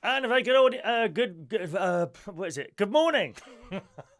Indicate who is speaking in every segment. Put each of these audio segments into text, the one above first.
Speaker 1: And a very what is it? Good morning.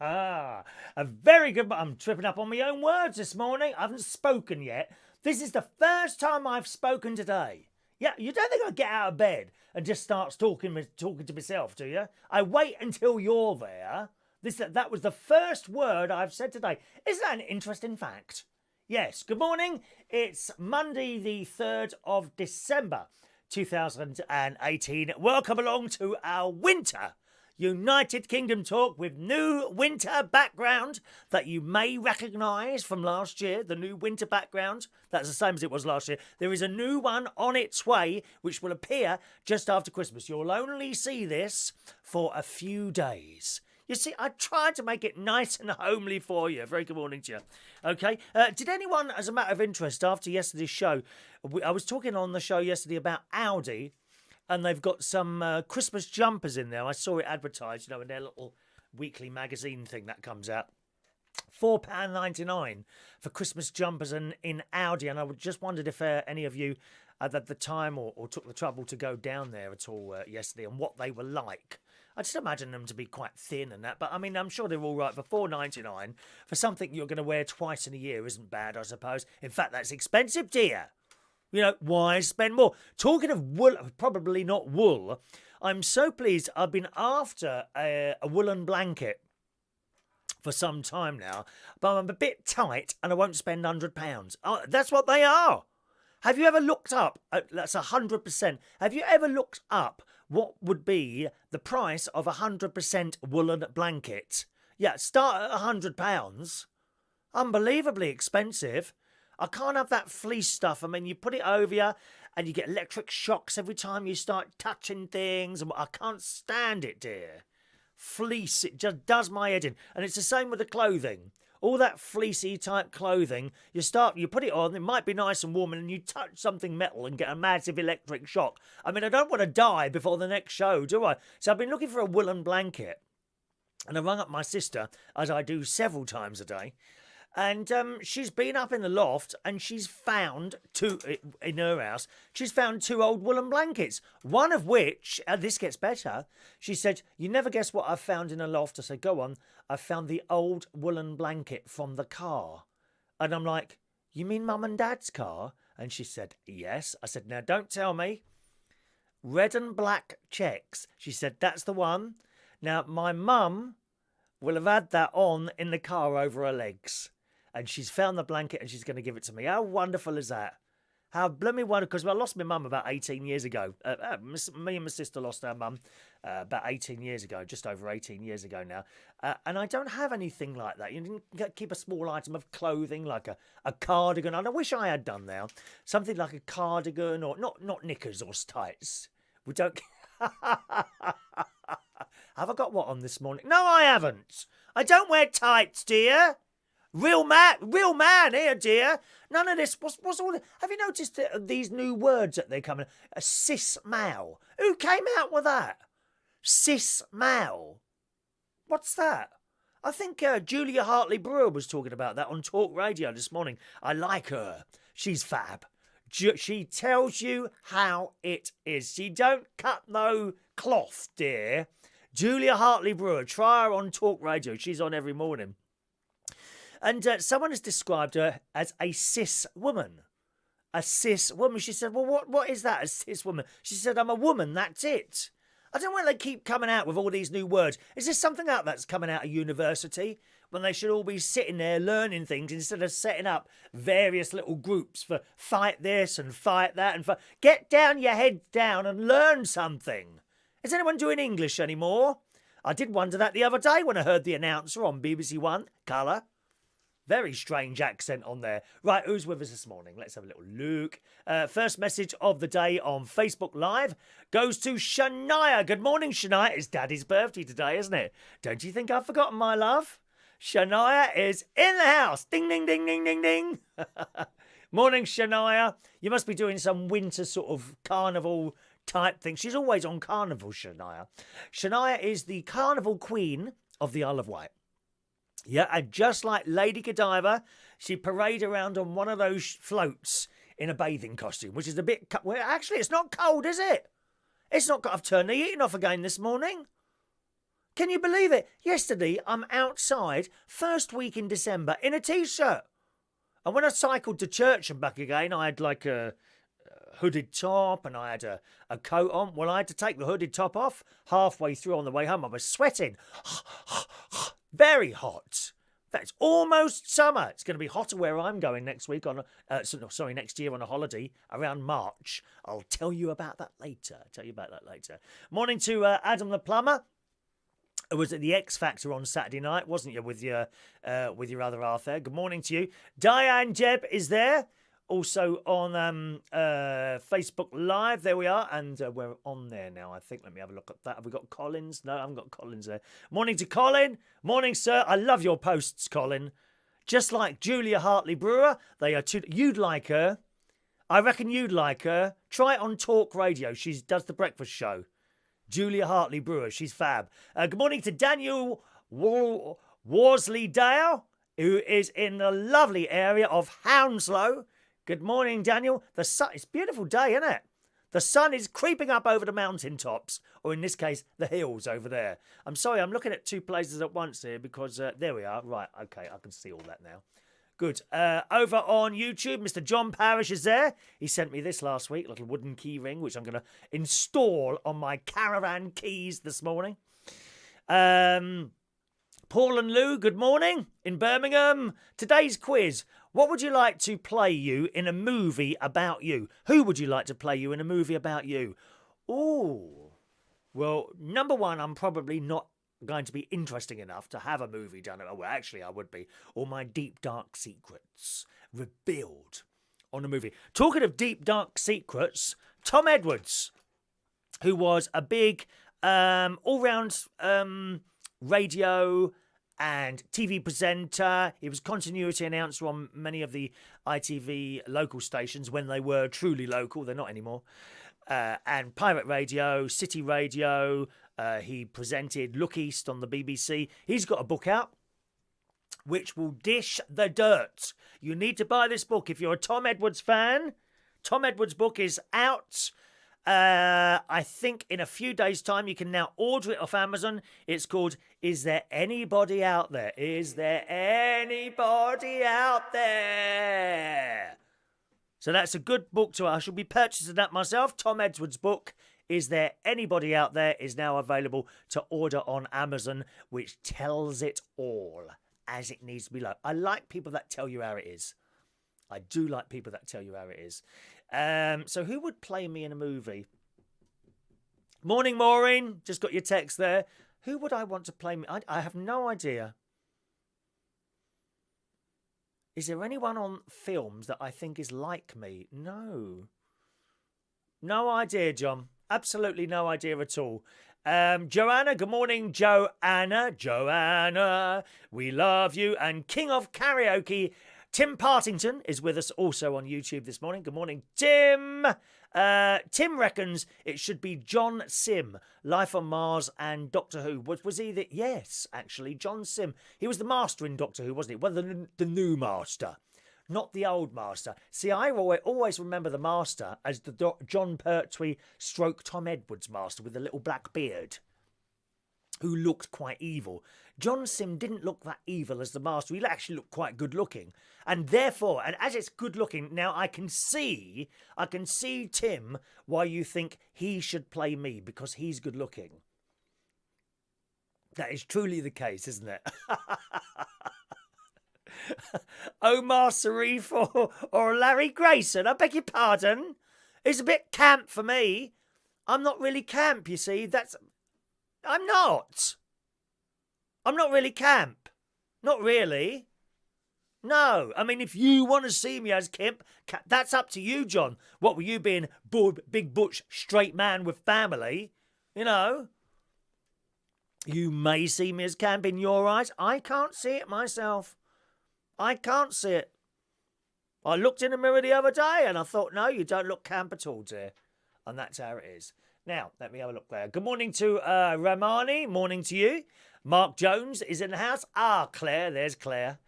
Speaker 1: A very good. I'm tripping up on my own words this morning. I haven't spoken yet. This is the first time I've spoken today. Yeah, you don't think I get out of bed and just starts talking to myself, do you? I wait until you're there. That was the first word I've said today. Isn't that an interesting fact? Yes. Good morning. It's Monday, the 3rd of December. 2018. Welcome along to our winter United Kingdom talk with new winter background that you may recognise from last year. The new winter background, that's the same as it was last year. There is a new one on its way which will appear just after Christmas. You'll only see this for a few days. You see, I tried to make it nice and homely for you. Very good morning to you. Okay. Did anyone, as a matter of interest, after yesterday's show, I was talking on the show yesterday about Audi, and they've got some Christmas jumpers in there. I saw it advertised, in their little weekly magazine thing that comes out. £4.99 for Christmas jumpers in Audi, and I just wondered if any of you had the time or took the trouble to go down there at all yesterday and what they were like. I just imagine them to be quite thin and that, but I mean, I'm sure they're all right for £4.99 for something you're going to wear twice in a year. Isn't bad, I suppose. In fact, that's expensive, dear. Why spend more? Talking of wool, probably not wool, I'm so pleased. I've been after a woolen blanket for some time now, but I'm a bit tight and I won't spend £100. Oh, that's what they are. Have you ever looked up? That's 100%. Have you ever looked up what would be the price of a 100% woolen blanket? Yeah, start at £100. Unbelievably expensive. I can't have that fleece stuff. I mean, you put it over you and you get electric shocks every time you start touching things. And I can't stand it, dear. Fleece, it just does my head in. And it's the same with the clothing. All that fleecy type clothing, you put it on, it might be nice and warm, and then you touch something metal and get a massive electric shock. I mean, I don't want to die before the next show, do I? So I've been looking for a woolen blanket. And I rang up my sister, as I do several times a day. And she's been up in the loft and she's found in her house, she's found two old woolen blankets. One of which, and this gets better, she said, you never guess what I've found in a loft. I said, go on. I found the old woolen blanket from the car. And I'm like, you mean Mum and Dad's car? And she said, yes. I said, now don't tell me. Red and black checks. She said, that's the one. Now, my mum will have had that on in the car over her legs. And she's found the blanket and she's going to give it to me. How wonderful is that? How blooming wonderful. Because I lost my mum about 18 years ago. Me and my sister lost our mum about 18 years ago, just over 18 years ago now. And I don't have anything like that. You didn't keep a small item of clothing like a cardigan. And I wish I had done now. Something like a cardigan or not knickers or tights. We don't... Have I got what on this morning? No, I haven't. I don't wear tights, dear. Real man here, dear. None of this. What's all? Have you noticed these new words that they're coming? A cis-mal. Who came out with that? Cis-mal. What's that? I think Julia Hartley-Brewer was talking about that on Talk Radio this morning. I like her. She's fab. She tells you how it is. She don't cut no cloth, dear. Julia Hartley-Brewer. Try her on Talk Radio. She's on every morning. And someone has described her as a cis woman. A cis woman. She said, well, what is that, a cis woman? She said, I'm a woman, that's it. I don't know why they keep coming out with all these new words. Is this something out that's coming out of university? When they should all be sitting there learning things instead of setting up various little groups for fight this and fight that. And get down your head down and learn something. Is anyone doing English anymore? I did wonder that the other day when I heard the announcer on BBC One, Colour. Very strange accent on there. Right, who's with us this morning? Let's have a little look. First message of the day on Facebook Live goes to Shania. Good morning, Shania. It's Daddy's birthday today, isn't it? Don't you think I've forgotten, my love? Shania is in the house. Ding, ding, ding, ding, ding, ding. Morning, Shania. You must be doing some winter sort of carnival type thing. She's always on carnival, Shania. Shania is the carnival queen of the Isle of Wight. Yeah, and just like Lady Godiva, she paraded around on one of those floats in a bathing costume, which is a bit... Well, actually, it's not cold, is it? It's not got. I've turned the heating off again this morning. Can you believe it? Yesterday, I'm outside, first week in December, in a T-shirt. And when I cycled to church and back again, I had like a hooded top and I had a coat on. Well, I had to take the hooded top off halfway through on the way home. I was sweating. Very hot. That's almost summer. It's going to be hotter where I'm going next week next year on a holiday around March. I'll tell you about that later. Morning to Adam the plumber. It was at the X Factor on Saturday night, wasn't you, with your other half there? Good morning to you. Diane Jeb is there, also on Facebook Live. There we are, and we're on there now, I think. Let me have a look at that. Have we got Collins? No, I haven't got Collins there. Morning to Colin. Morning, sir. I love your posts, Colin. Just like Julia Hartley-Brewer, they are two. You'd like her. I reckon you'd like her. Try it on Talk Radio. She does the breakfast show. Julia Hartley-Brewer, she's fab. Good morning to Daniel Worsley-Dale, who is in the lovely area of Hounslow. Good morning, Daniel. It's a beautiful day, isn't it? The sun is creeping up over the mountaintops, or in this case, the hills over there. I'm sorry, I'm looking at two places at once here because there we are. Right, okay, I can see all that now. Good. Over on YouTube, Mr. John Parrish is there. He sent me this last week, little wooden key ring, which I'm going to install on my caravan keys this morning. Paul and Lou, good morning in Birmingham. Today's quiz. What would you like to play you in a movie about you? Who would you like to play you in a movie about you? Oh, well, number one, I'm probably not going to be interesting enough to have a movie done. Well, actually, I would be. All my deep, dark secrets revealed on a movie. Talking of deep, dark secrets, Tom Edwards, who was a big all-round radio and TV presenter. He was continuity announcer on many of the ITV local stations when they were truly local. They're not anymore. And Pirate Radio, City Radio. He presented Look East on the BBC. He's got a book out which will dish the dirt. You need to buy this book if you're a Tom Edwards fan. Tom Edwards' book is out. I think in a few days' time you can now order it off Amazon. It's called Is There Anybody Out There? Is there anybody out there? So that's a good book I shall be purchasing that myself. Tom Edwards' book, Is There Anybody Out There, is now available to order on Amazon, which tells it all as it needs to be. I like people that tell you how it is. I do like people that tell you how it is. So who would play me in a movie? Morning, Maureen. Just got your text there. Who would I want to play me? I have no idea. Is there anyone on films that I think is like me? No. No idea, John. Absolutely no idea at all. Joanna, good morning, Joanna. Joanna, we love you. And King of Karaoke, Tim Partington, is with us also on YouTube this morning. Good morning, Tim. Tim reckons it should be John Sim, Life on Mars and Doctor Who. Was he the... Yes, actually, John Sim. He was the master in Doctor Who, wasn't he? Well, the new master, not the old master. See, I always remember the master as the John Pertwee / Tom Edwards master with the little black beard, who looked quite evil. John Sim didn't look that evil as the master. He actually looked quite good looking. And therefore, and as it's good looking, now I can see, Tim, why you think he should play me, because he's good looking. That is truly the case, isn't it? Omar Sharif or Larry Grayson, I beg your pardon. It's a bit camp for me. I'm not really camp, you see. I'm not really camp. Not really. No. I mean, if you want to see me as camp, that's up to you, John. What were you being, big butch, straight man with family? You know. You may see me as camp in your eyes. I can't see it myself. I can't see it. I looked in the mirror the other day and I thought, no, you don't look camp at all, dear. And that's how it is. Now, let me have a look there. Good morning to Ramani. Morning to you. Mark Jones is in the house. Claire. There's Claire.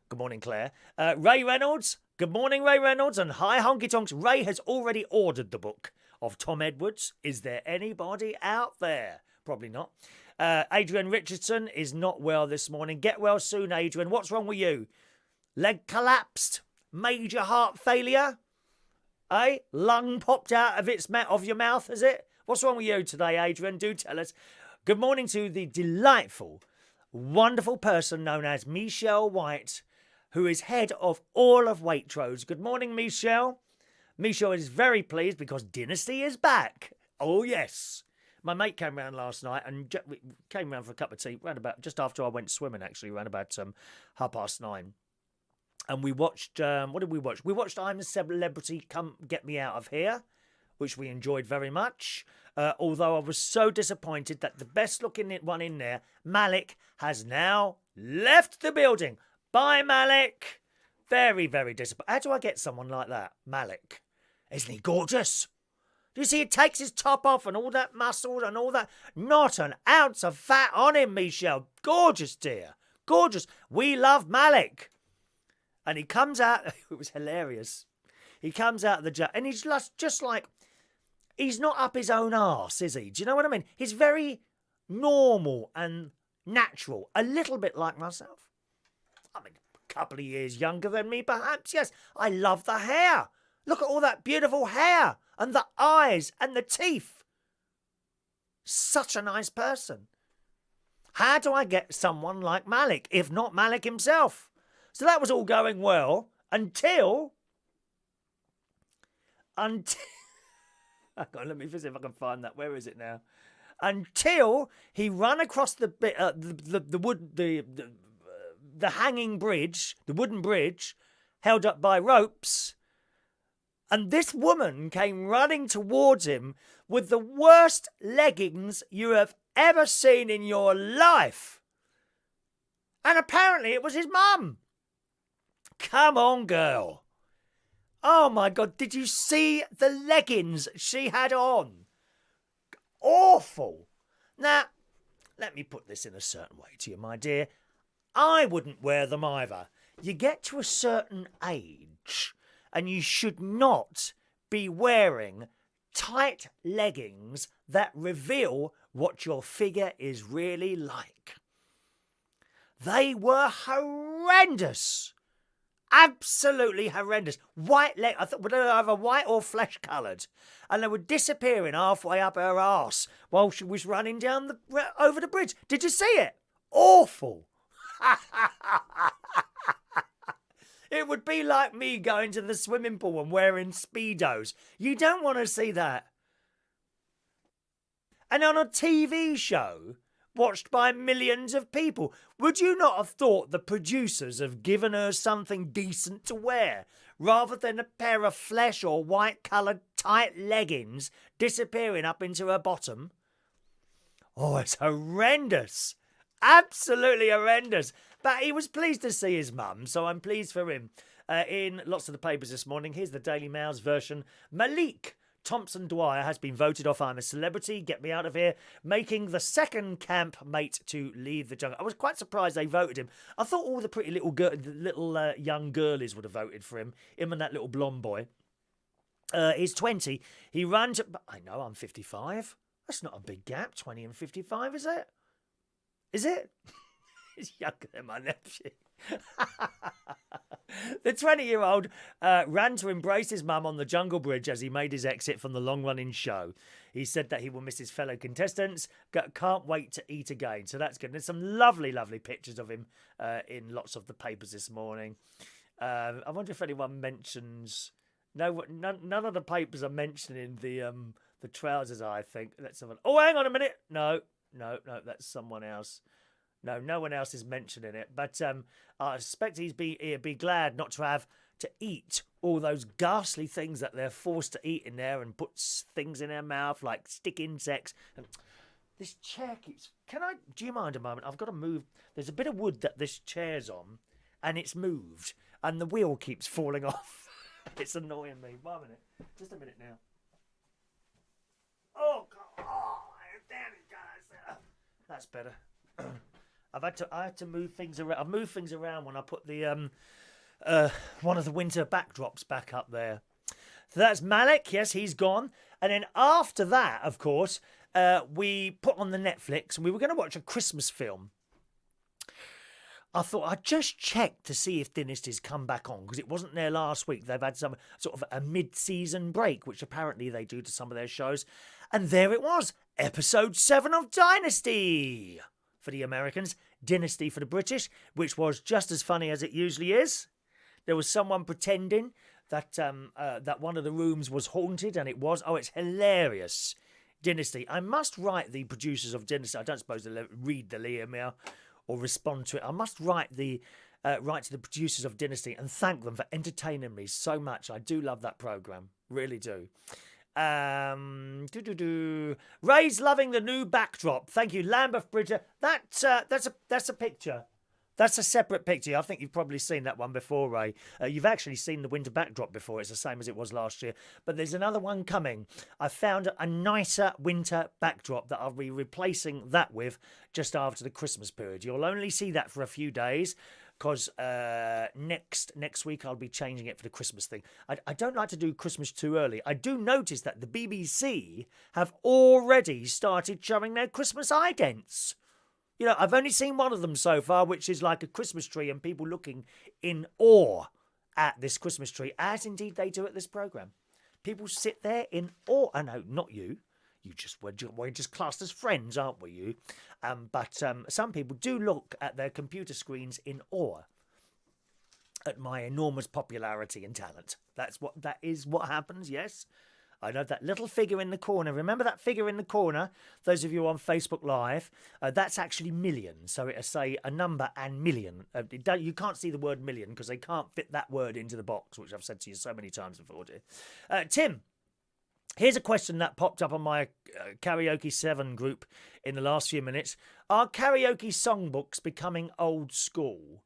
Speaker 1: Good morning, Claire. Ray Reynolds. Good morning, Ray Reynolds. And hi, Honky Tonks. Ray has already ordered the book. of Tom Edwards. Is there anybody out there? Probably not. Adrian Richardson is not well this morning. Get well soon, Adrian. What's wrong with you? Leg collapsed? Major heart failure? Eh? Lung popped out of your mouth, is it? What's wrong with you today, Adrian? Do tell us. Good morning to the delightful, wonderful person known as Michelle White, who is head of all of Waitrose. Good morning, Michelle. Michelle is very pleased because Dynasty is back. Oh, yes. My mate came round last night and came round for a cup of tea round about just after I went swimming, actually, around about 9:30. And we watched, what did we watch? We watched I'm a Celebrity, Come Get Me Out of Here, which we enjoyed very much. Although I was so disappointed that the best looking one in there, Malik, has now left the building. Bye, Malik. Very, very disappointed. How do I get someone like that? Malik. Isn't he gorgeous? Do you see he takes his top off and all that muscles and all that? Not an ounce of fat on him, Michelle. Gorgeous, dear. Gorgeous. We love Malik. And he comes out, it was hilarious. He comes out of the jet and he's just like, he's not up his own arse, is he? Do you know what I mean? He's very normal and natural. A little bit like myself. I mean, a couple of years younger than me, perhaps. Yes, I love the hair. Look at all that beautiful hair. And the eyes and the teeth. Such a nice person. How do I get someone like Malik, if not Malik himself? So that was all going well until... Hang on, let me see if I can find that. Where is it now? Until he ran across the hanging bridge, the wooden bridge, held up by ropes, and this woman came running towards him with the worst leggings you have ever seen in your life. And apparently it was his mum. Come on, girl. Oh, my God. Did you see the leggings she had on? Awful. Now, let me put this in a certain way to you, my dear. I wouldn't wear them either. You get to a certain age and you should not be wearing tight leggings that reveal what your figure is really like. They were horrendous. Absolutely horrendous. White leg. I thought were they either white or flesh coloured, and they were disappearing halfway up her arse while she was running down over the bridge. Did you see it? Awful. It would be like me going to the swimming pool and wearing Speedos. You don't want to see that. And on a TV show watched by millions of people, would you not have thought the producers have given her something decent to wear rather than a pair of flesh or white-coloured tight leggings disappearing up into her bottom? Oh, it's horrendous. Absolutely horrendous. But he was pleased to see his mum, so I'm pleased for him. In lots of the papers this morning, here's the Daily Mail's version. Malik Thompson-Dwyer has been voted off I'm a Celebrity, Get Me Out of Here, making the second camp mate to leave the jungle. I was quite surprised they voted him. I thought all the pretty little young girlies would have voted for him and that little blonde boy. He's 20. He ran to... I know, I'm 55. That's not a big gap, 20 and 55, is it? Is it? He's younger than my nephew. The 20-year-old ran to embrace his mum on the Jungle Bridge as he made his exit from the long-running show. He said that he will miss his fellow contestants. Can't wait to eat again. So that's good. There's some lovely, lovely pictures of him in lots of the papers this morning. I wonder if anyone mentions... No, none of the papers are mentioning the trousers, I think. Let's have a... Oh, hang on a minute. No, that's someone else. No one else is mentioning it. But I suspect he'd be glad not to have to eat all those ghastly things that they're forced to eat in there and put things in their mouth like stick insects. And this chair keeps... Do you mind a moment? I've got to move. There's a bit of wood that this chair's on and it's moved and the wheel keeps falling off. It's annoying me. 1 minute. Just a minute now. Oh, God. Oh, damn it, guys. That's better. I had to move things around. I've moved things around when I put the one of the winter backdrops back up there. So that's Malik. Yes, he's gone. And then after that, of course, we put on the Netflix and we were going to watch a Christmas film. I thought I'd just check to see if Dynasty's come back on because it wasn't there last week. They've had some sort of a mid-season break, which apparently they do to some of their shows. And there it was, episode 7 of Dynasty for the Americans, Dynasty for the British, which was just as funny as it usually is. There was someone pretending that that one of the rooms was haunted, and it was. Oh, it's hilarious. Dynasty. I must write the producers of Dynasty. I don't suppose they'll read the email or respond to it. I must write to the producers of Dynasty and thank them for entertaining me so much. I do love that programme. Really do. Ray's loving the new backdrop. Thank you, Lambeth Bridger. That's a picture. That's a separate picture. I think you've probably seen that one before, Ray. You've actually seen the winter backdrop before. It's the same as it was last year. But there's another one coming. I found a nicer winter backdrop that I'll be replacing that with just after the Christmas period. You'll only see that for a few days because next week I'll be changing it for the Christmas thing. I don't like to do Christmas too early. I do notice that the BBC have already started showing their Christmas idents. You know, I've only seen one of them so far, which is like a Christmas tree and people looking in awe at this Christmas tree, as indeed they do at this programme. People sit there in awe. Oh, no, not you. We're just classed as friends, aren't we, you? But some people do look at their computer screens in awe at my enormous popularity and talent. That is what happens, yes. I know that little figure in the corner. Remember that figure in the corner? Those of you on Facebook Live, that's actually million. So it'll say a number and million. You can't see the word million because they can't fit that word into the box, which I've said to you so many times before, dear. Tim, here's a question that popped up on my Karaoke 7 group in the last few minutes. Are karaoke songbooks becoming old school?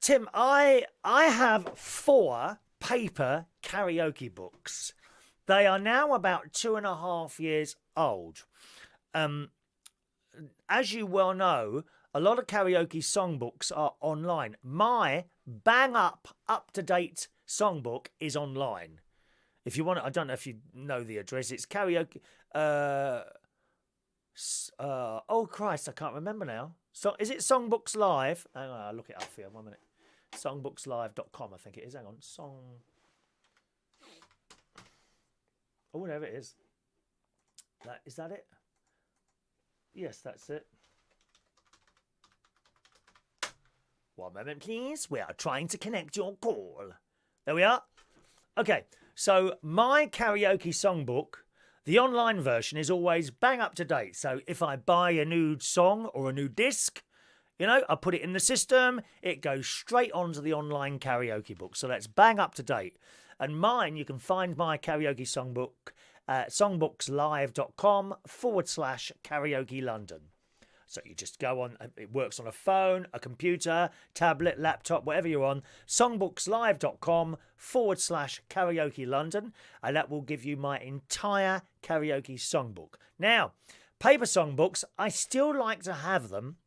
Speaker 1: Tim, I have 4 paper karaoke books. They are now about 2.5 years old. As you well know, a lot of karaoke songbooks are online. My up-to-date songbook is online. If you want it, I don't know if you know the address. It's karaoke. Oh Christ, I can't remember now. So is it Songbooks Live? Hang on, I'll look it up for you. 1 minute. Songbookslive.com, I think it is. Hang on. Oh, there it is. Is that it? Yes, that's it. 1 moment, please. We are trying to connect your call. There we are. Okay, so my karaoke songbook, the online version is always bang up to date. So if I buy a new song or a new disc, you know, I put it in the system, it goes straight onto the online karaoke book. So that's bang up to date. And mine, you can find my karaoke songbook at songbookslive.com/karaoke London. So you just go on, it works on a phone, a computer, tablet, laptop, whatever you're on, songbookslive.com/karaoke London, and that will give you my entire karaoke songbook. Now, paper songbooks, I still like to have them.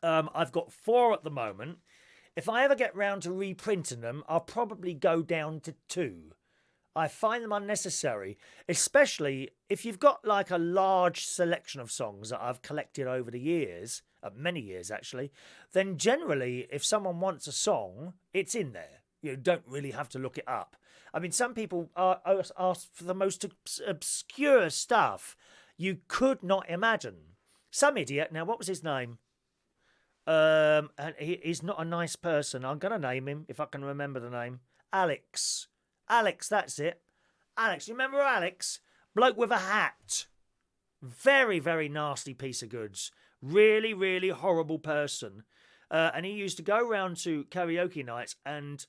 Speaker 1: I've got 4 at the moment. If I ever get round to reprinting them, I'll probably go down to 2. I find them unnecessary, especially if you've got like a large selection of songs that I've collected over the years, many years actually, then generally if someone wants a song, it's in there. You don't really have to look it up. I mean, some people ask for the most obscure stuff you could not imagine. Some idiot, now what was his name? And he's not a nice person. I'm going to name him if I can remember the name. Alex, that's it. Alex, you remember Alex? Bloke with a hat. Very, very nasty piece of goods. Really, really horrible person. And he used to go round to karaoke nights and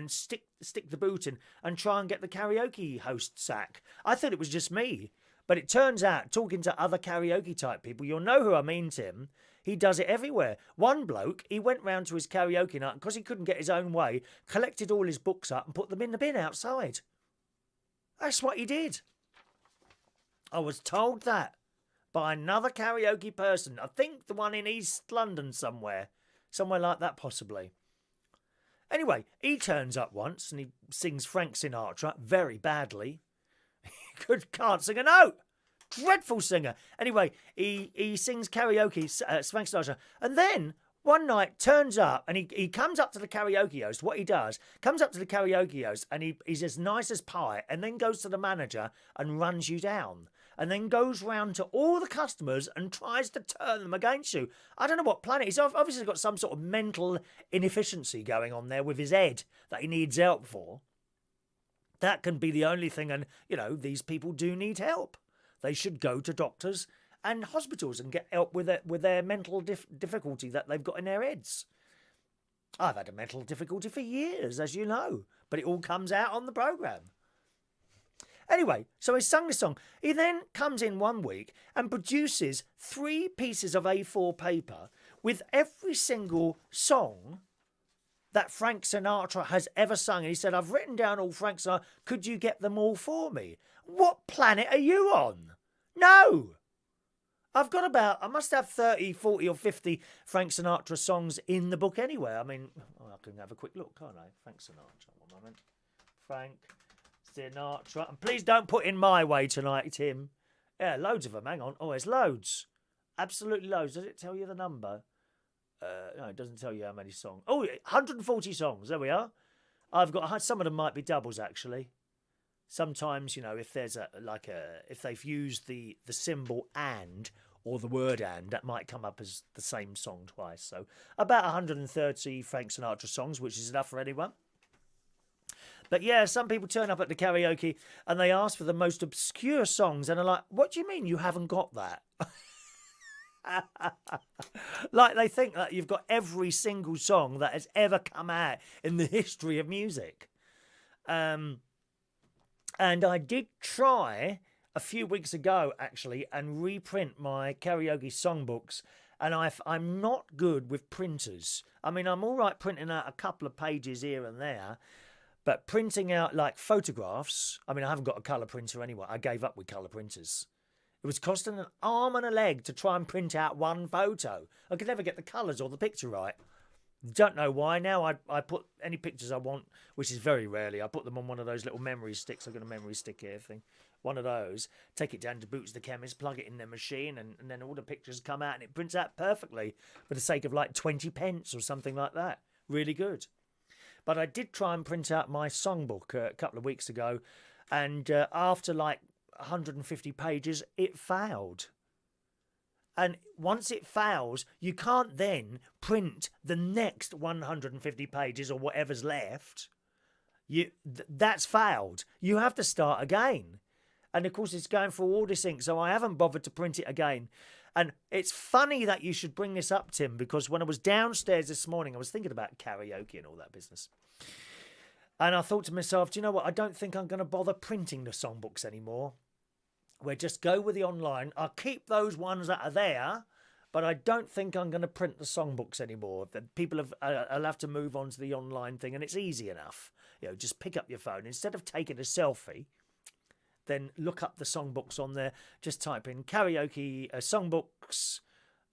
Speaker 1: stick the boot in and try and get the karaoke host sack. I thought it was just me. But it turns out, talking to other karaoke type people, you'll know who I mean, Tim. He does it everywhere. One bloke, he went round to his karaoke night, and because he couldn't get his own way, collected all his books up and put them in the bin outside. That's what he did. I was told that by another karaoke person. I think the one in East London somewhere. Somewhere like that, possibly. Anyway, he turns up once and he sings Frank Sinatra very badly. Can't sing a note. Dreadful singer. Anyway, he sings karaoke, Frank Sinatra. And then one night turns up and he comes up to the karaoke host. What he does, comes up to the karaoke host and he's as nice as pie and then goes to the manager and runs you down. And then goes round to all the customers and tries to turn them against you. I don't know what planet. He's obviously got some sort of mental inefficiency going on there with his head that he needs help for. That can be the only thing. And, you know, these people do need help. They should go to doctors and hospitals and get help with their mental difficulty that they've got in their heads. I've had a mental difficulty for years, as you know. But it all comes out on the programme. Anyway, so he sung the song. He then comes in one week and produces 3 pieces of A4 paper with every single song that Frank Sinatra has ever sung. And he said, I've written down all Frank Sinatra. Could you get them all for me? What planet are you on? No. I must have 30, 40 or 50 Frank Sinatra songs in the book anyway. I mean, I can have a quick look, can't I? Frank Sinatra, one moment. Frank Sinatra. And please don't put in My Way tonight, Tim. Yeah, loads of them. Hang on. Oh, there's loads. Absolutely loads. Does it tell you the number? No, it doesn't tell you how many songs. Oh, 140 songs. There we are. I've got some of them might be doubles actually. Sometimes, you know, if there's if they've used the symbol and or the word and, that might come up as the same song twice. So about 130 Frank Sinatra songs, which is enough for anyone. But yeah, some people turn up at the karaoke and they ask for the most obscure songs and are like, what do you mean you haven't got that? Like they think that you've got every single song that has ever come out in the history of music. And I did try a few weeks ago, actually, and reprint my karaoke songbooks. And I'm not good with printers. I mean, I'm all right printing out a couple of pages here and there. But printing out, like, photographs... I mean, I haven't got a colour printer anyway. I gave up with colour printers. It was costing an arm and a leg to try and print out one photo. I could never get the colours or the picture right. Don't know why. Now I put any pictures I want, which is very rarely. I put them on one of those little memory sticks. I've got a memory stick here thing. One of those. Take it down to Boots the chemist, plug it in their machine, and then all the pictures come out and it prints out perfectly for the sake of like 20 pence or something like that. Really good. But I did try and print out my songbook a couple of weeks ago, and after like 150 pages, it failed. And once it fails, you can't then print the next 150 pages or whatever's left. That's failed. You have to start again. And of course, it's going through all this ink, so I haven't bothered to print it again. And it's funny that you should bring this up, Tim, because when I was downstairs this morning, I was thinking about karaoke and all that business. And I thought to myself, do you know what? I don't think I'm going to bother printing the songbooks anymore. We'll just go with the online. I'll keep those ones that are there, but I don't think I'm going to print the songbooks anymore. People I'll have to move on to the online thing, and it's easy enough. You know, just pick up your phone. Instead of taking a selfie, then look up the songbooks on there. Just type in karaoke songbooks,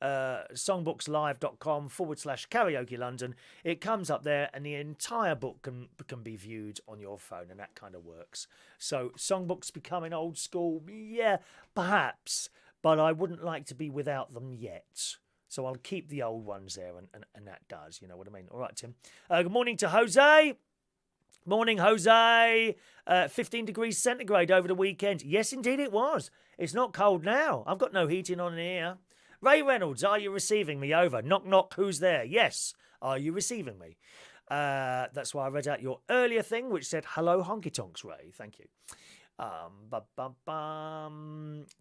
Speaker 1: songbookslive.com/karaoke London. It comes up there and the entire book can be viewed on your phone, and that kind of works. So songbooks becoming old school, yeah, perhaps, but I wouldn't like to be without them yet. So I'll keep the old ones there, and that does, you know what I mean. All right, Tim. Good morning to Jose. Morning, Jose. 15 degrees centigrade over the weekend. Yes, indeed it was. It's not cold now. I've got no heating on here. Ray Reynolds, are you receiving me? Over. Knock, knock, who's there? Yes. Are you receiving me? That's why I read out your earlier thing, which said, hello, honky tonks, Ray. Thank you.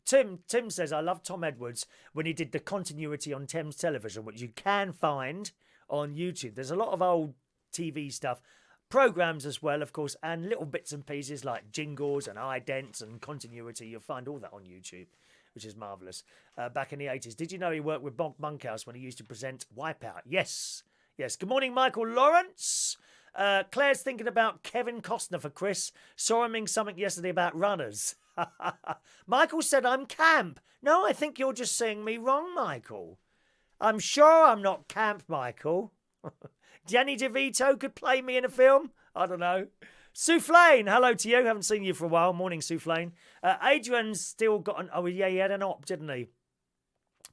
Speaker 1: Tim says, I love Tom Edwards when he did the continuity on Thames Television, which you can find on YouTube. There's a lot of old TV stuff. Programmes as well, of course, and little bits and pieces like jingles and idents and continuity. You'll find all that on YouTube, which is marvellous. Back in the 80s. Did you know he worked with Bob Monkhouse when he used to present Wipeout? Yes. Yes. Good morning, Michael Lawrence. Claire's thinking about Kevin Costner for Chris. Saw him in something yesterday about runners. Michael said I'm camp. No, I think you're just saying me wrong, Michael. I'm sure I'm not camp, Michael. Danny DeVito could play me in a film. I don't know. Soufflane, hello to you. Haven't seen you for a while. Morning, Soufflane. Adrian's still got an... Oh, yeah, he had an op, didn't he?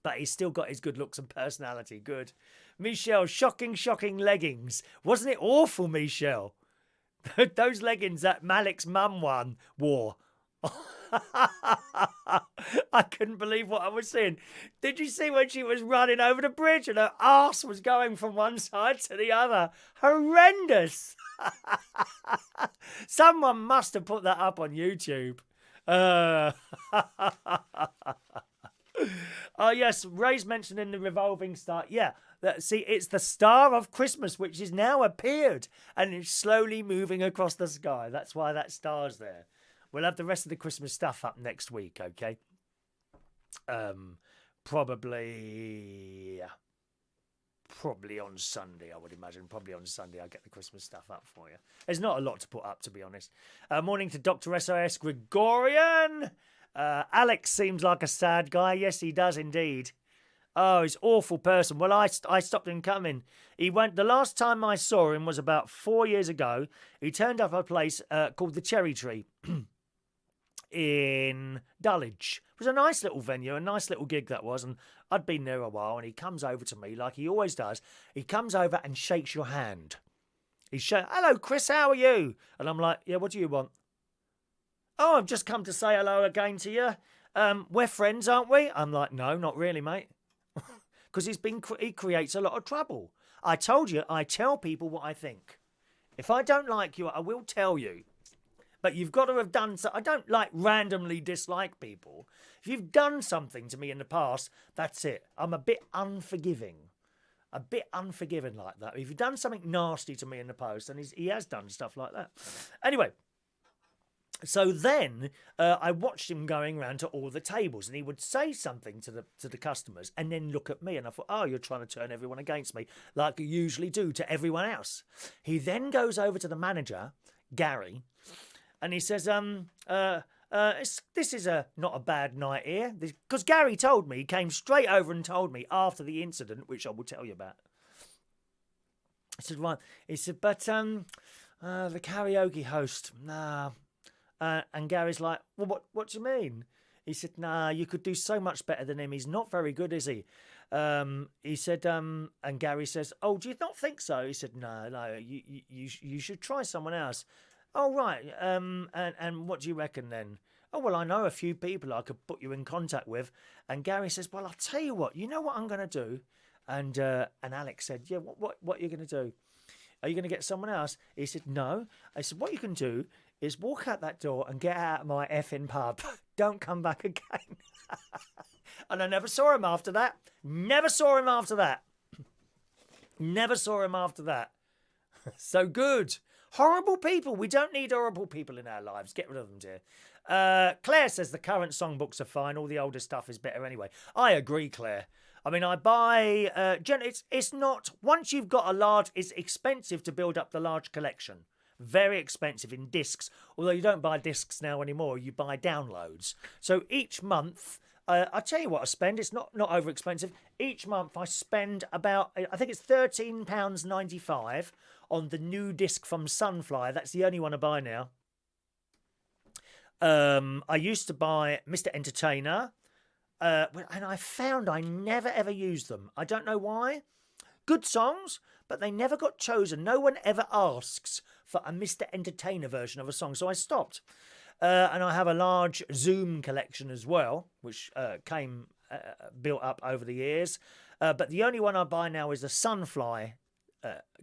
Speaker 1: But he's still got his good looks and personality. Good. Michelle, shocking leggings. Wasn't it awful, Michelle? Those leggings that Malik's mum wore. I couldn't believe what I was seeing. Did you see when she was running over the bridge and her arse was going from one side to the other? Horrendous. Someone must have put that up on YouTube. Oh, yes, Ray's mentioned in the revolving star. Yeah, see, it's the star of Christmas, which has now appeared and is slowly moving across the sky. That's why that star's there. We'll have the rest of the Christmas stuff up next week, okay? Probably on Sunday, I would imagine. Probably on Sunday, I'll get the Christmas stuff up for you. There's not a lot to put up, to be honest. Morning to Dr. SOS Gregorian. Alex seems like a sad guy. Yes, he does indeed. Oh, he's an awful person. Well, I stopped him coming. He went. The last time I saw him was about 4 years ago. He turned up at a place called the Cherry Tree in Dulwich. It was a nice little venue, a nice little gig that was, and I'd been there a while, and he comes over to me like he always does. He comes over and shakes your hand. Hello, Chris, how are you? And I'm like, yeah, what do you want? Oh, I've just come to say hello again to you. We're friends, aren't we? I'm like, no, not really, mate. Because he creates a lot of trouble. I told you, I tell people what I think. If I don't like you, I will tell you. But you've got to have done so. I don't randomly dislike people. If you've done something to me in the past, that's it. I'm a bit unforgiving. A bit unforgiving like that. If you've done something nasty to me in the past, and he has done stuff like that. Anyway. So then I watched him going around to all the tables, and he would say something to the customers and then look at me, and I thought, oh, you're trying to turn everyone against me like you usually do to everyone else. He then goes over to the manager, Gary, and he says, this is not a bad night here. Because Gary told me, he came straight over and told me after the incident, which I will tell you about. I said, right. He said, but the karaoke host, nah. And Gary's like, well, what do you mean? He said, nah, you could do so much better than him. He's not very good, is he? He said, and Gary says, oh, do you not think so? He said, no, you should try someone else. Oh, right. And what do you reckon then? Oh, well, I know a few people I could put you in contact with. And Gary says, well, I'll tell you what. You know what I'm going to do? And Alex said, yeah, what are you going to do? Are you going to get someone else? He said, no. I said, what you can do is walk out that door and get out of my effing pub. Don't come back again. And I never saw him after that. Never saw him after that. Never saw him after that. So good. Horrible people. We don't need horrible people in our lives. Get rid of them, dear. Claire says the current songbooks are fine. All the older stuff is better anyway. I agree, Claire. I mean, I buy... it's not... Once you've got a large... It's expensive to build up the large collection. Very expensive in discs. Although you don't buy discs now anymore. You buy downloads. So each month... I'll tell you what I spend. It's not over expensive. Each month I spend about... I think it's £13.95 on the new disc from Sunfly. That's the only one I buy now. I used to buy Mr. Entertainer. And I found I never ever used them. I don't know why. Good songs, but they never got chosen. No one ever asks for a Mr. Entertainer version of a song, so I stopped. And I have a large Zoom collection as well, which came built up over the years. But the only one I buy now is the Sunfly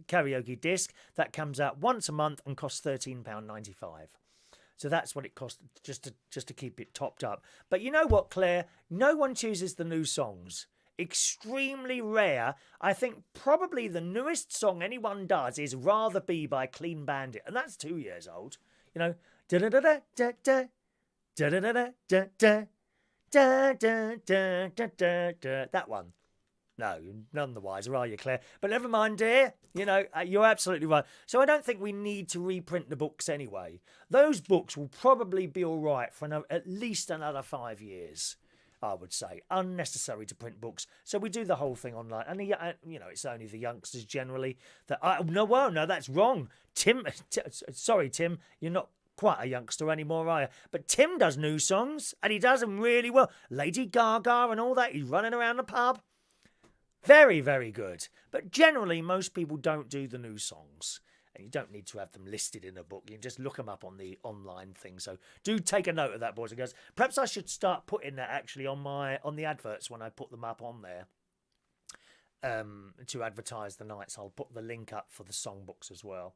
Speaker 1: karaoke disc that comes out once a month and costs £13.95. So that's what it costs just to keep it topped up. But you know what, Claire? No one chooses the new songs. Extremely rare. I think probably the newest song anyone does is Rather Be by Clean Bandit. And that's 2 years old. You know, da-da-da-da-da-da, da-da-da-da-da-da, da-da-da-da-da-da. That one. No, none the wiser, are you, Claire? But never mind, dear. You know, you're absolutely right. So I don't think we need to reprint the books anyway. Those books will probably be all right for at least another 5 years. I would say. Unnecessary to print books. So we do the whole thing online. And, it's only the youngsters generally that... No, that's wrong. Sorry, Tim, you're not quite a youngster anymore, are you? But Tim does new songs, and he does them really well. Lady Gaga and all that. He's running around the pub. Very, very good. But generally, most people don't do the new songs. And you don't need to have them listed in a book. You can just look them up on the online thing. So do take a note of that, boys and girls. Perhaps I should start putting that actually on the adverts when I put them up on there to advertise the nights. I'll put the link up for the songbooks as well.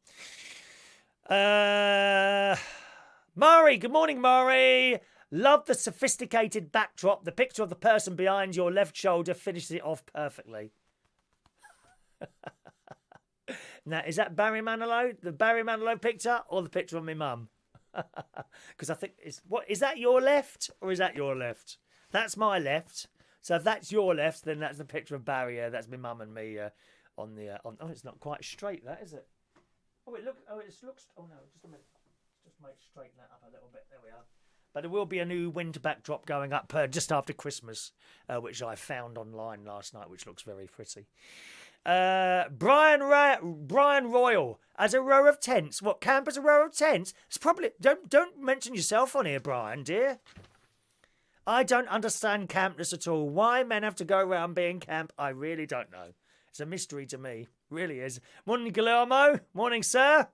Speaker 1: Murray, good morning, Murray. Love the sophisticated backdrop. The picture of the person behind your left shoulder finishes it off perfectly. Now, is that Barry Manilow? The Barry Manilow picture or the picture of my mum? Because I think is that your left or is that your left? That's my left. So if that's your left, then that's the picture of Barry. That's my mum and me on the. Oh, it's not quite straight, that is it? Oh, it looks. Oh, no, just a minute. Just straighten that up a little bit. There we are. But there will be a new winter backdrop going up just after Christmas, which I found online last night, which looks very pretty. Brian Royal as a row of tents. What, camp as a row of tents? It's probably don't mention yourself on here, Brian, dear. I don't understand campness at all. Why men have to go around being camp, I really don't know. It's a mystery to me, really is. Morning, Guillermo. Morning, sir.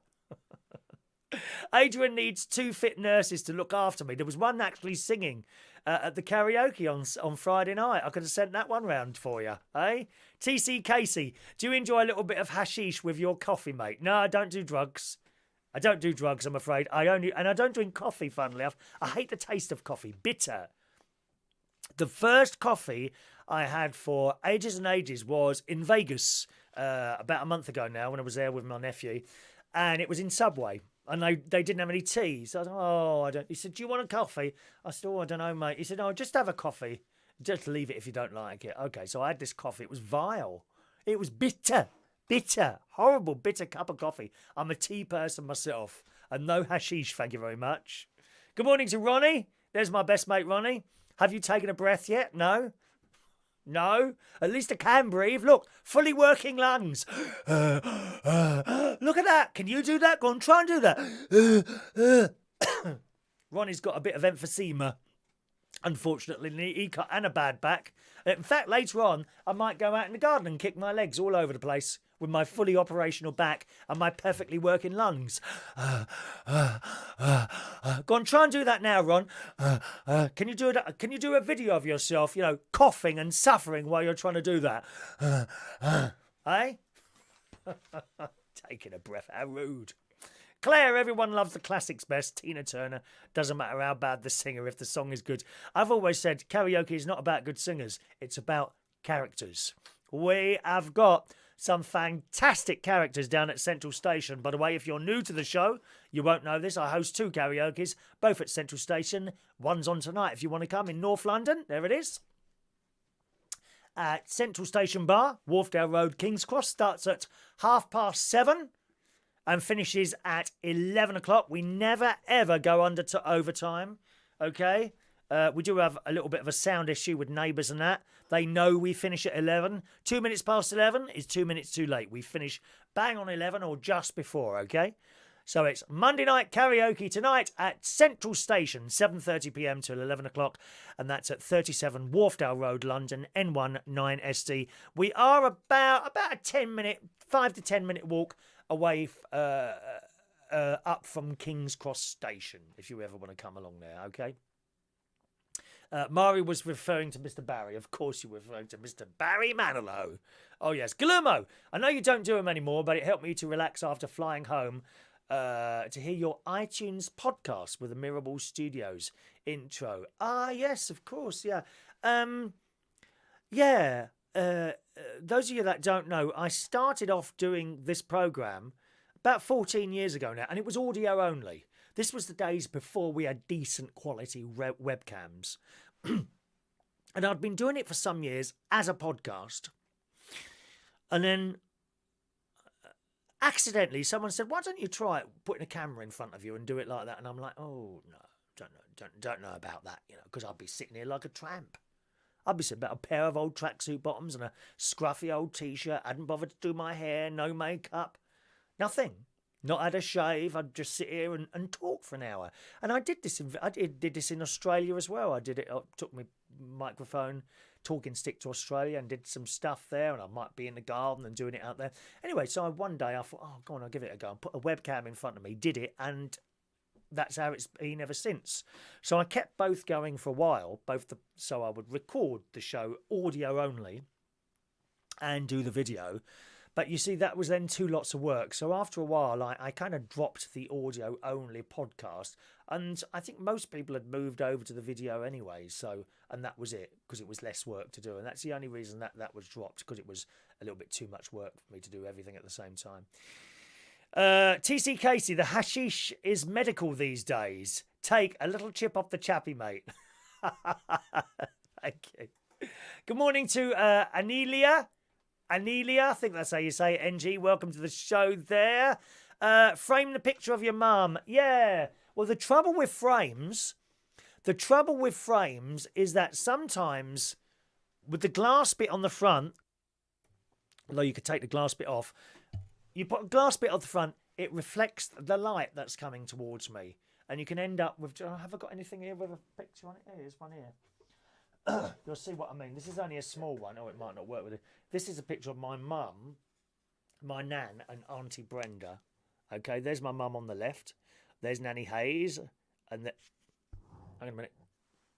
Speaker 1: Adrian needs 2 fit nurses to look after me. There was one actually singing at the karaoke on Friday night. I could have sent that one round for you, eh? TC Casey, do you enjoy a little bit of hashish with your coffee, mate? No, I don't do drugs. I don't do drugs, I'm afraid. I don't drink coffee, funnily enough. I hate the taste of coffee. Bitter. The first coffee I had for ages and ages was in Vegas about a month ago now when I was there with my nephew. And it was in Subway. And they didn't have any tea. So I was I don't. He said, do you want a coffee? I said, I don't know, mate. He said, no, just have a coffee. Just leave it if you don't like it. Okay, so I had this coffee. It was vile. It was bitter. Bitter. Horrible, bitter cup of coffee. I'm a tea person myself. And no hashish, thank you very much. Good morning to Ronnie. There's my best mate, Ronnie. Have you taken a breath yet? No? No? At least I can breathe. Look, fully working lungs. Look at that. Can you do that? Go on, try and do that. Ronnie's got a bit of emphysema, unfortunately, and a bad back. In fact, later on, I might go out in the garden and kick my legs all over the place with my fully operational back and my perfectly working lungs. Go on, try and do that now, Ron. Can you do it? Can you do a video of yourself, coughing and suffering while you're trying to do that? Eh? Taking a breath, how rude. Claire, everyone loves the classics best. Tina Turner, doesn't matter how bad the singer if the song is good. I've always said karaoke is not about good singers. It's about characters. We have got some fantastic characters down at Central Station. By the way, if you're new to the show, you won't know this. I host 2 karaokes, both at Central Station. One's on tonight if you want to come in North London. There it is. At Central Station Bar, Wharfdale Road, King's Cross. Starts at 7:30 and finishes at 11 o'clock. We never, ever go under to overtime, okay? We do have a little bit of a sound issue with neighbours and that. They know we finish at 11. 2 minutes past 11 is 2 minutes too late. We finish bang on 11 or just before, okay? So it's Monday night karaoke tonight at Central Station, 7:30 p.m. till 11 o'clock. And that's at 37 Wharfdale Road, London, N1 9SD. We are about a 5 to 10 minute walk away up from King's Cross Station, if you ever want to come along there, okay? Mari was referring to Mr. Barry. Of course you were referring to Mr. Barry Manilow. Oh, yes. Guillermo, I know you don't do them anymore, but it helped me to relax after flying home to hear your iTunes podcast with the Mirable Studios intro. Ah, yes, of course, yeah. Those of you that don't know, I started off doing this program about 14 years ago now, and it was audio only. This was the days before we had decent quality webcams. And I'd been doing it for some years as a podcast. And then accidentally someone said, why don't you try it, putting a camera in front of you and do it like that? And I'm like, oh, no, don't know about that, because I'd be sitting here like a tramp. I'd be sitting about a pair of old tracksuit bottoms and a scruffy old t-shirt. Hadn't bothered to do my hair, no makeup, nothing. Not had a shave. I'd just sit here and talk for an hour. And I did this. Did this in Australia as well. I did it. I took my microphone, talking stick to Australia, and did some stuff there. And I might be in the garden and doing it out there. Anyway, so one day I thought, oh, go on, I'll give it a go. And put a webcam in front of me. Did it, and that's how it's been ever since. So I kept both going for a while. So I would record the show audio only, and do the video. But you see, that was then two lots of work. So after a while, I kind of dropped the audio-only podcast. And I think most people had moved over to the video anyway. And that was it, because it was less work to do. And that's the only reason that was dropped, because it was a little bit too much work for me to do everything at the same time. TC Casey, the hashish is medical these days. Take a little chip off the chappy, mate. Thank you. Good morning to Anelia, I think that's how you say it, NG. Welcome to the show there. Frame the picture of your mum. Yeah. Well, the trouble with frames is that sometimes with the glass bit on the front, although you could take the glass bit off, you put a glass bit on the front, it reflects the light that's coming towards me. And you can end up with, have I got anything here with a picture on it? Here's one here. You'll see what I mean. This is only a small one. Oh, it might not work with it. This is a picture of my mum, my nan, and Auntie Brenda. Okay, there's my mum on the left. There's Nanny Hayes, and hang on a minute.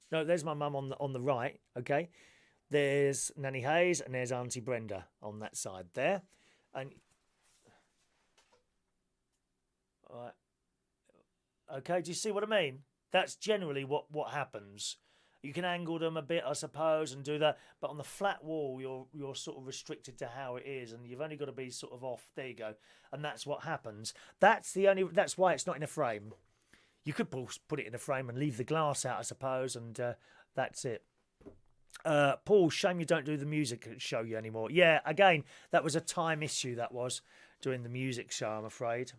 Speaker 1: No, there's my mum on the right. Okay, there's Nanny Hayes, and there's Auntie Brenda on that side there. And all right. Okay, do you see what I mean? That's generally what happens. You can angle them a bit, I suppose, and do that. But on the flat wall, you're sort of restricted to how it is, and you've only got to be sort of off. There you go, and that's what happens. That's why it's not in a frame. You could put it in a frame and leave the glass out, I suppose, and that's it. Paul, shame you don't do the music show you anymore. Yeah, again, that was a time issue. That was doing the music show, I'm afraid.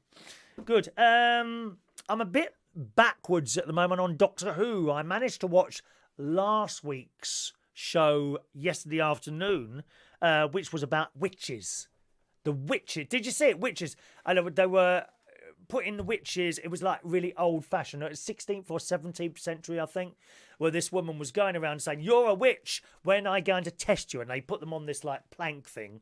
Speaker 1: Good. I'm a bit backwards at the moment on Doctor Who. I managed to watch last week's show yesterday afternoon, which was about witches. The witches. Did you see it? Witches. And they were putting the witches. It was like really old-fashioned. It was 16th or 17th century, I think, where this woman was going around saying, "You're a witch when I going to test you." And they put them on this like plank thing,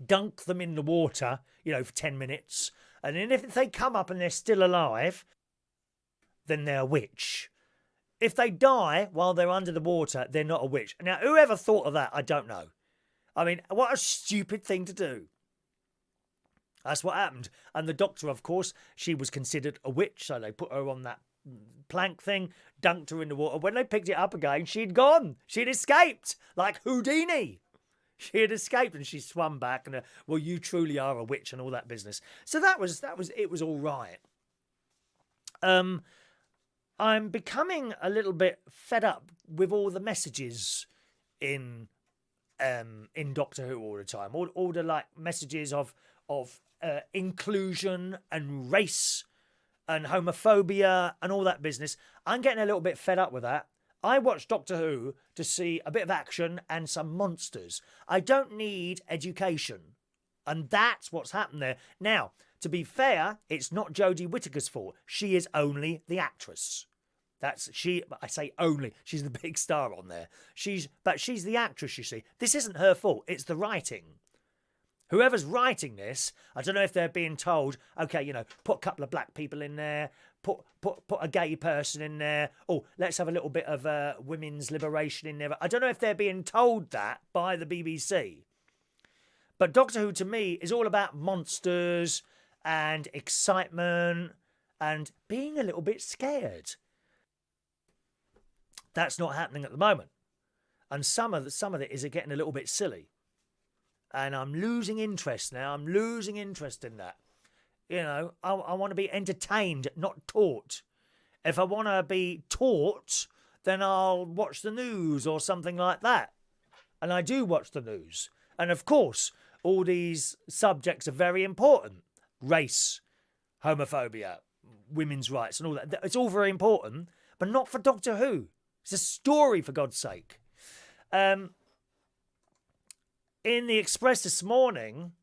Speaker 1: dunk them in the water, for 10 minutes. And then if they come up and they're still alive, then they're a witch. If they die while they're under the water, they're not a witch. Now, whoever thought of that, I don't know. I mean, what a stupid thing to do. That's what happened. And the doctor, of course, she was considered a witch, so they put her on that plank thing, dunked her in the water. When they picked it up again, she'd gone. She'd escaped, like Houdini. She had escaped and she swam back and, well, you truly are a witch and all that business. So it was all right. I'm becoming a little bit fed up with all the messages in Doctor Who all the time. All the like messages of inclusion and race and homophobia and all that business. I'm getting a little bit fed up with that. I watch Doctor Who to see a bit of action and some monsters. I don't need education. And that's what's happened there. Now, to be fair, it's not Jodie Whittaker's fault. She is only the actress. I say only. She's the big star on there. But she's the actress, you see. This isn't her fault. It's the writing. Whoever's writing this, I don't know if they're being told, okay, put a couple of black people in there, put a gay person in there. Oh, let's have a little bit of women's liberation in there. I don't know if they're being told that by the BBC. But Doctor Who, to me, is all about monsters and excitement and being a little bit scared. That's not happening at the moment. And some of it is getting a little bit silly. And I'm losing interest now. I'm losing interest in that. I want to be entertained, not taught. If I want to be taught, then I'll watch the news or something like that. And I do watch the news. And of course, all these subjects are very important. Race, homophobia, women's rights and all that. It's all very important, but not for Doctor Who. It's a story, for God's sake. In the Express this morning,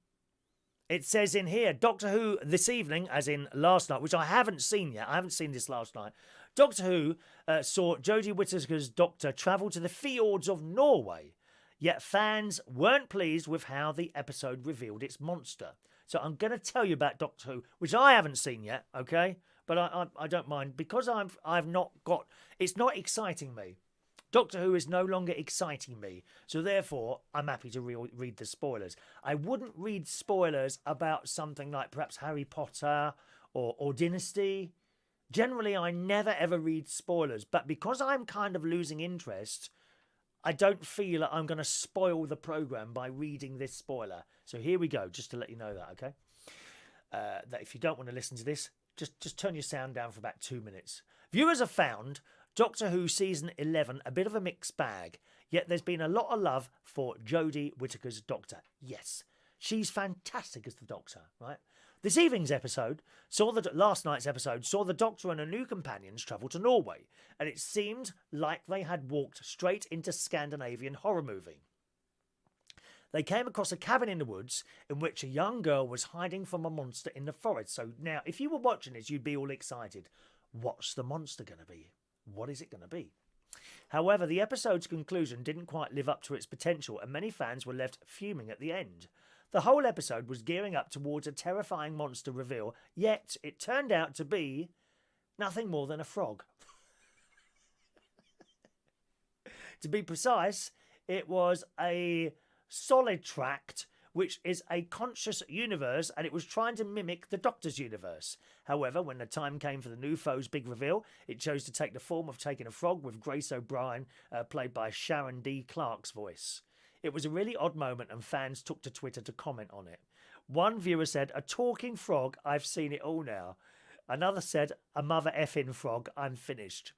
Speaker 1: it says in here, Doctor Who this evening, as in last night, which I haven't seen yet. I haven't seen this last night. Doctor Who saw Jodie Whittaker's Doctor travel to the fjords of Norway, yet fans weren't pleased with how the episode revealed its monster. So I'm going to tell you about Doctor Who, which I haven't seen yet, okay? But I don't mind, because I've not got... It's not exciting me. Doctor Who is no longer exciting me, so therefore I'm happy to read the spoilers. I wouldn't read spoilers about something like perhaps Harry Potter or Dynasty. Generally, I never ever read spoilers, but because I'm kind of losing interest, I don't feel that I'm going to spoil the programme by reading this spoiler. So here we go, just to let you know that, okay? That if you don't want to listen to this, just turn your sound down for about 2 minutes. Viewers have found Doctor Who Season 11 a bit of a mixed bag, yet there's been a lot of love for Jodie Whittaker's Doctor. Yes, she's fantastic as the Doctor, right? This evening's episode last night's episode saw the Doctor and her new companions travel to Norway, and it seemed like they had walked straight into Scandinavian horror movie. They came across a cabin in the woods in which a young girl was hiding from a monster in the forest. So now, if you were watching this, you'd be all excited. What's the monster going to be? What is it going to be? However, the episode's conclusion didn't quite live up to its potential, and many fans were left fuming at the end. The whole episode was gearing up towards a terrifying monster reveal, yet it turned out to be nothing more than a frog. To be precise, it was a solid tract, which is a conscious universe, and it was trying to mimic the Doctor's universe. However, when the time came for the new foe's big reveal, it chose to take the form of taking a frog, with Grace O'Brien, played by Sharon D. Clarke's voice. It was a really odd moment, and fans took to Twitter to comment on it. One viewer said, "A talking frog, I've seen it all now." Another said, "A mother effing frog, I'm finished."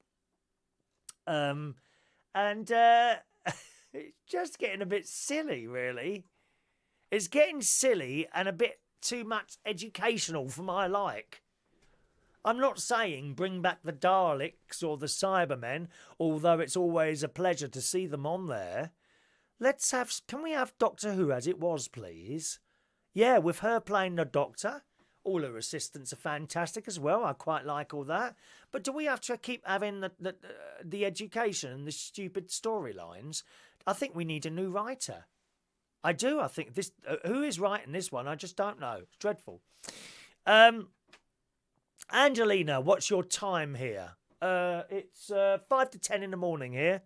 Speaker 1: It's just getting a bit silly, really. It's getting silly and a bit too much educational for my like. I'm not saying bring back the Daleks or the Cybermen, although it's always a pleasure to see them on there. Can we have Doctor Who as it was, please? Yeah, with her playing the Doctor. All her assistants are fantastic as well. I quite like all that. But do we have to keep having the education and the stupid storylines? I think we need a new writer. I do. I think this. Who is writing this one? I just don't know. It's dreadful. Angelina, what's your time here? It's 5 to 10 in the morning here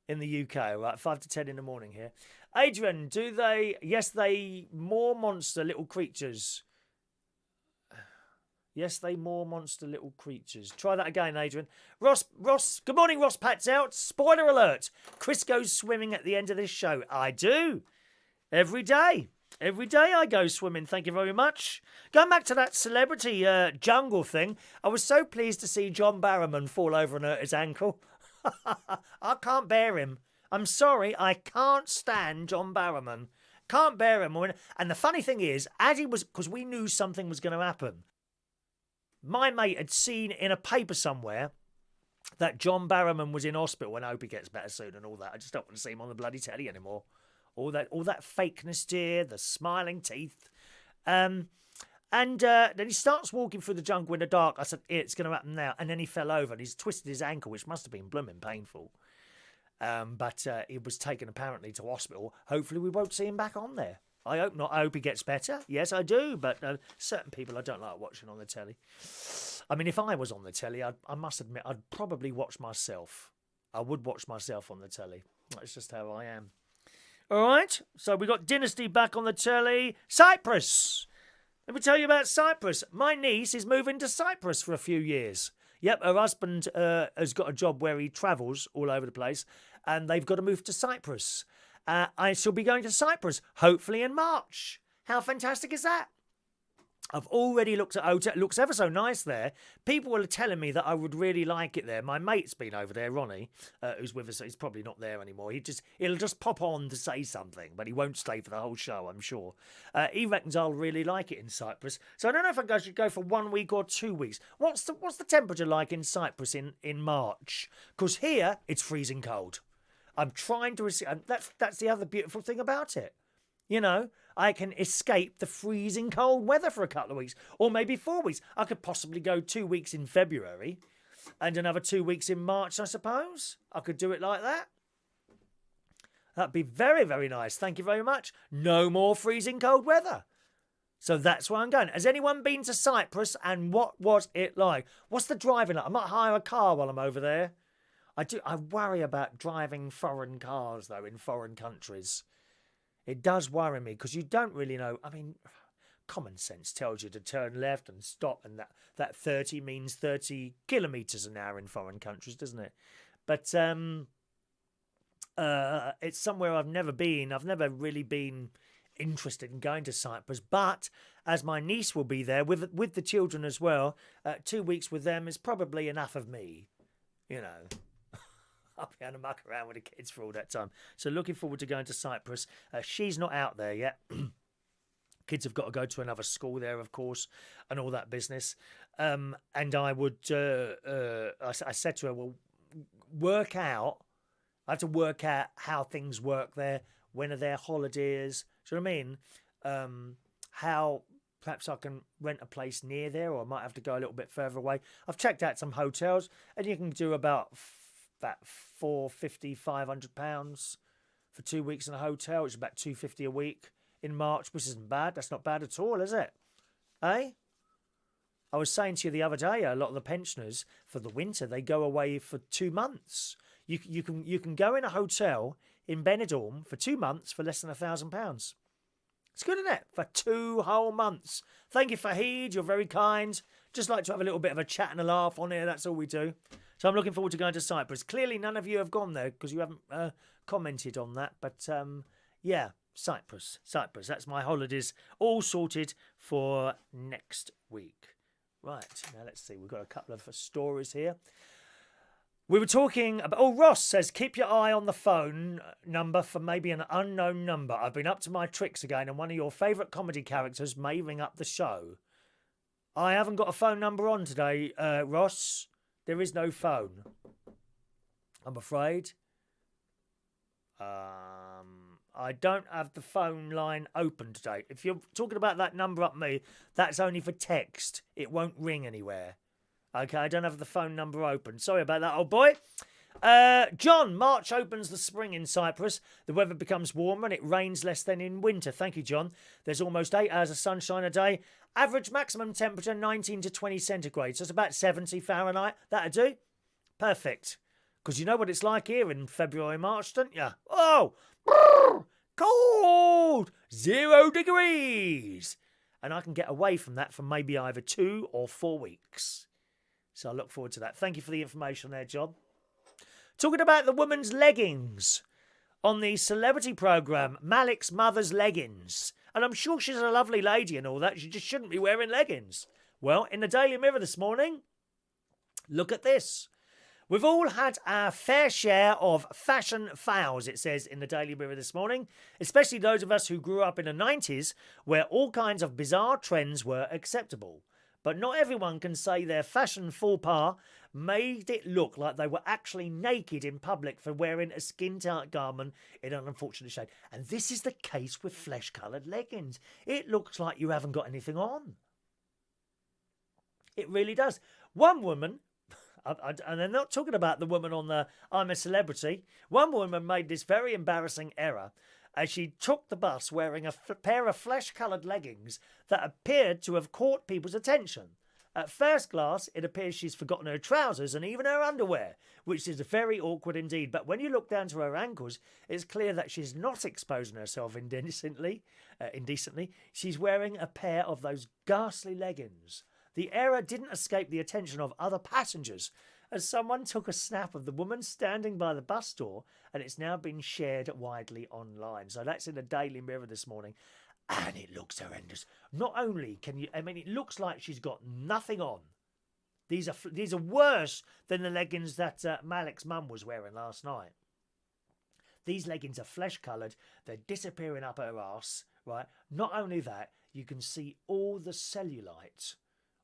Speaker 1: in the UK, right? 5 to 10 in the morning here. Adrian, do they? Yes, they more monster little creatures. Yes, they more monster little creatures. Try that again, Adrian. Ross, good morning, Ross Pat's out. Spoiler alert. Chris goes swimming at the end of this show. I do. Every day. Every day I go swimming. Thank you very much. Going back to that celebrity jungle thing, I was so pleased to see John Barrowman fall over and hurt his ankle. I can't bear him. I'm sorry, I can't stand John Barrowman. Can't bear him. And the funny thing is, as he was, because we knew something was going to happen. My mate had seen in a paper somewhere that John Barrowman was in hospital, and I hope he gets better soon and all that. I just don't want to see him on the bloody telly anymore. All that fakeness, dear, the smiling teeth. And then he starts walking through the jungle in the dark. I said, it's going to happen now. And then he fell over and he's twisted his ankle, which must have been blooming painful. But he was taken apparently to hospital. Hopefully we won't see him back on there. I hope not. I hope he gets better. Yes, I do. But certain people I don't like watching on the telly. I mean, if I was on the telly, I must admit, I'd probably watch myself. I would watch myself on the telly. That's just how I am. All right. So we got Dynasty back on the telly. Cyprus. Let me tell you about Cyprus. My niece is moving to Cyprus for a few years. Yep, her husband has got a job where he travels all over the place, and they've got to move to Cyprus. I shall be going to Cyprus, hopefully in March. How fantastic is that? I've already looked at hotel. It looks ever so nice there. People were telling me that I would really like it there. My mate's been over there, Ronnie, who's with us. He's probably not there anymore. He'll just pop on to say something, but he won't stay for the whole show, I'm sure. He reckons I'll really like it in Cyprus. So I don't know if I should go for 1 week or 2 weeks. What's the temperature like in Cyprus in March? Because here, it's freezing cold. I'm trying to. That's the other beautiful thing about it. You know, I can escape the freezing cold weather for a couple of weeks, or maybe 4 weeks. I could possibly go 2 weeks in February and another 2 weeks in March, I suppose. I could do it like that. That'd be very, very nice. Thank you very much. No more freezing cold weather. So that's where I'm going. Has anyone been to Cyprus, and what was it like? What's the driving like? I might hire a car while I'm over there. I worry about driving foreign cars, though, in foreign countries. It does worry me because you don't really know. I mean, common sense tells you to turn left and stop, and that 30 means 30 kilometres an hour in foreign countries, doesn't it? But it's somewhere I've never been. I've never really been interested in going to Cyprus. But as my niece will be there with the children as well, 2 weeks with them is probably enough of me, you know. I'll be able to muck around with the kids for all that time. So looking forward to going to Cyprus. She's not out there yet. Kids have got to go to another school there, of course, and all that business. And I would, I said to her, well, I have to work out how things work there. When are their holidays? Do you know what I mean? How perhaps I can rent a place near there, or I might have to go a little bit further away. I've checked out some hotels, and you can do about £450, £500 for 2 weeks in a hotel, which is about £250 a week in March, which isn't bad. That's not bad at all, is it? Eh? I was saying to you the other day, a lot of the pensioners for the winter, they go away for 2 months. You can go in a hotel in Benidorm for 2 months for less than £1,000. It's good, isn't it? For 2 whole months. Thank you, Fahid. You're very kind. Just like to have a little bit of a chat and a laugh on here. That's all we do. So I'm looking forward to going to Cyprus. Clearly, none of you have gone there because you haven't commented on that. But yeah, Cyprus. That's my holidays all sorted for next week. Right, now let's see. We've got a couple of stories here. We were talking about... Oh, Ross says, keep your eye on the phone number for maybe an unknown number. I've been up to my tricks again, and one of your favourite comedy characters may ring up the show. I haven't got a phone number on today, Ross. There is no phone, I'm afraid. I don't have the phone line open today. If you're talking about that number up me, that's only for text. It won't ring anywhere. Okay, I don't have the phone number open. Sorry about that, old boy. John, March opens the spring in Cyprus. The weather becomes warmer and it rains less than in winter. Thank you, John. There's almost 8 hours of sunshine a day. Average maximum temperature 19 to 20 centigrade. So it's about 70 Fahrenheit. That'll do. Perfect. Because you know what it's like here in February, March, don't you? Oh, cold! 0 degrees. And I can get away from that for maybe either 2 or 4 weeks. So I look forward to that. Thank you for the information there, John. Talking about the woman's leggings on the celebrity programme, Malik's mother's leggings. And I'm sure she's a lovely lady and all that. She just shouldn't be wearing leggings. Well, in the Daily Mirror this morning, look at this. We've all had our fair share of fashion fails, it says in the Daily Mirror this morning, especially those of us who grew up in the 90s where all kinds of bizarre trends were acceptable. But not everyone can say their fashion faux pas made it look like they were actually naked in public for wearing a skin-tight garment in an unfortunate shade. And this is the case with flesh-coloured leggings. It looks like you haven't got anything on. It really does. One woman, and they're not talking about the woman on the I'm a Celebrity. One woman made this very embarrassing error as she took the bus wearing a pair of flesh-coloured leggings that appeared to have caught people's attention. At first glance, it appears she's forgotten her trousers and even her underwear, which is very awkward indeed. But when you look down to her ankles, it's clear that she's not exposing herself indecently. She's wearing a pair of those ghastly leggings. The error didn't escape the attention of other passengers, as someone took a snap of the woman standing by the bus door, and it's now been shared widely online. So that's in the Daily Mirror this morning, and it looks horrendous. Not only can you, it looks like she's got nothing on. These are worse than the leggings that Malik's mum was wearing last night. These leggings are flesh-coloured. They're disappearing up her arse, right? Not only that, you can see all the cellulite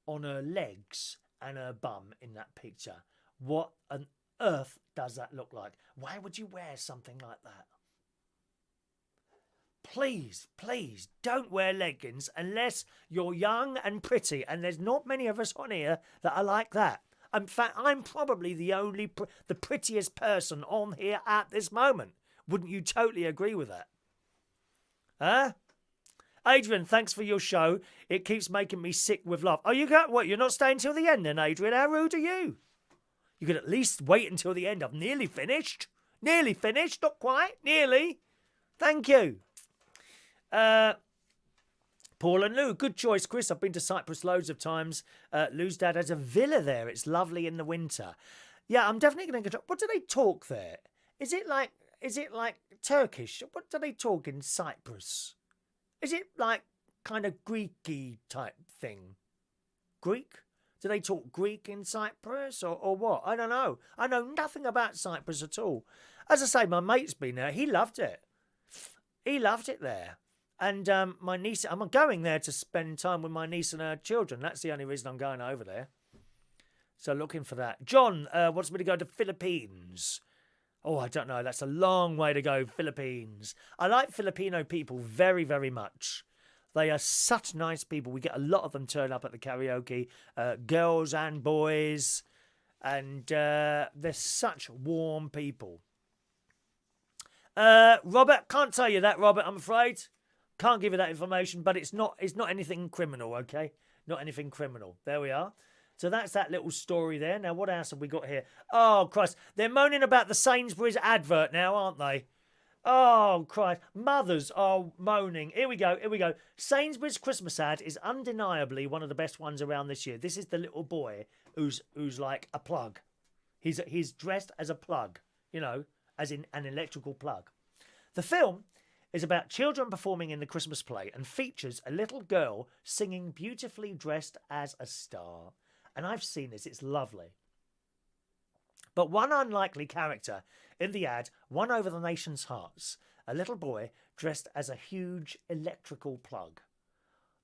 Speaker 1: on her legs and her bum in that picture. What an earth does that look like? Why would you wear something like that? Please, please don't wear leggings unless you're young and pretty, and there's not many of us on here that are like that. In fact, I'm probably the prettiest person on here at this moment. Wouldn't you totally agree with that? Huh? Adrian, thanks for your show. It keeps making me sick with love. Oh, you're not staying till the end then, Adrian? How rude are you? You could at least wait until the end. I've nearly finished. Nearly finished. Not quite. Nearly. Thank you. Paul and Lou, good choice, Chris. I've been to Cyprus loads of times. Lou's dad has a villa there. It's lovely in the winter. Yeah, I'm definitely going to go. What do they talk there? Is it like Turkish? What do they talk in Cyprus? Is it like kind of Greeky type thing? Greek? Do they talk Greek in Cyprus or what? I don't know. I know nothing about Cyprus at all. As I say, my mate's been there. He loved it. He loved it there. And my niece, I'm going there to spend time with my niece and her children. That's the only reason I'm going over there. So looking for that. John wants me to go to Philippines. Oh, I don't know. That's a long way to go, Philippines. I like Filipino people very, very much. They are such nice people. We get a lot of them turn up at the karaoke, girls and boys. And they're such warm people. Robert, can't tell you that, Robert, I'm afraid. Can't give you that information, but it's not anything criminal, okay? Not anything criminal. There we are. So that's that little story there. Now, what else have we got here? Oh, Christ. They're moaning about the Sainsbury's advert now, aren't they? Oh, Christ. Mothers are moaning. Here we go. Sainsbury's Christmas ad is undeniably one of the best ones around this year. This is the little boy who's like a plug. He's dressed as a plug, as in an electrical plug. The film is about children performing in the Christmas play and features a little girl singing beautifully dressed as a star. And I've seen this. It's lovely. But one unlikely character in the ad won over the nation's hearts. A little boy dressed as a huge electrical plug.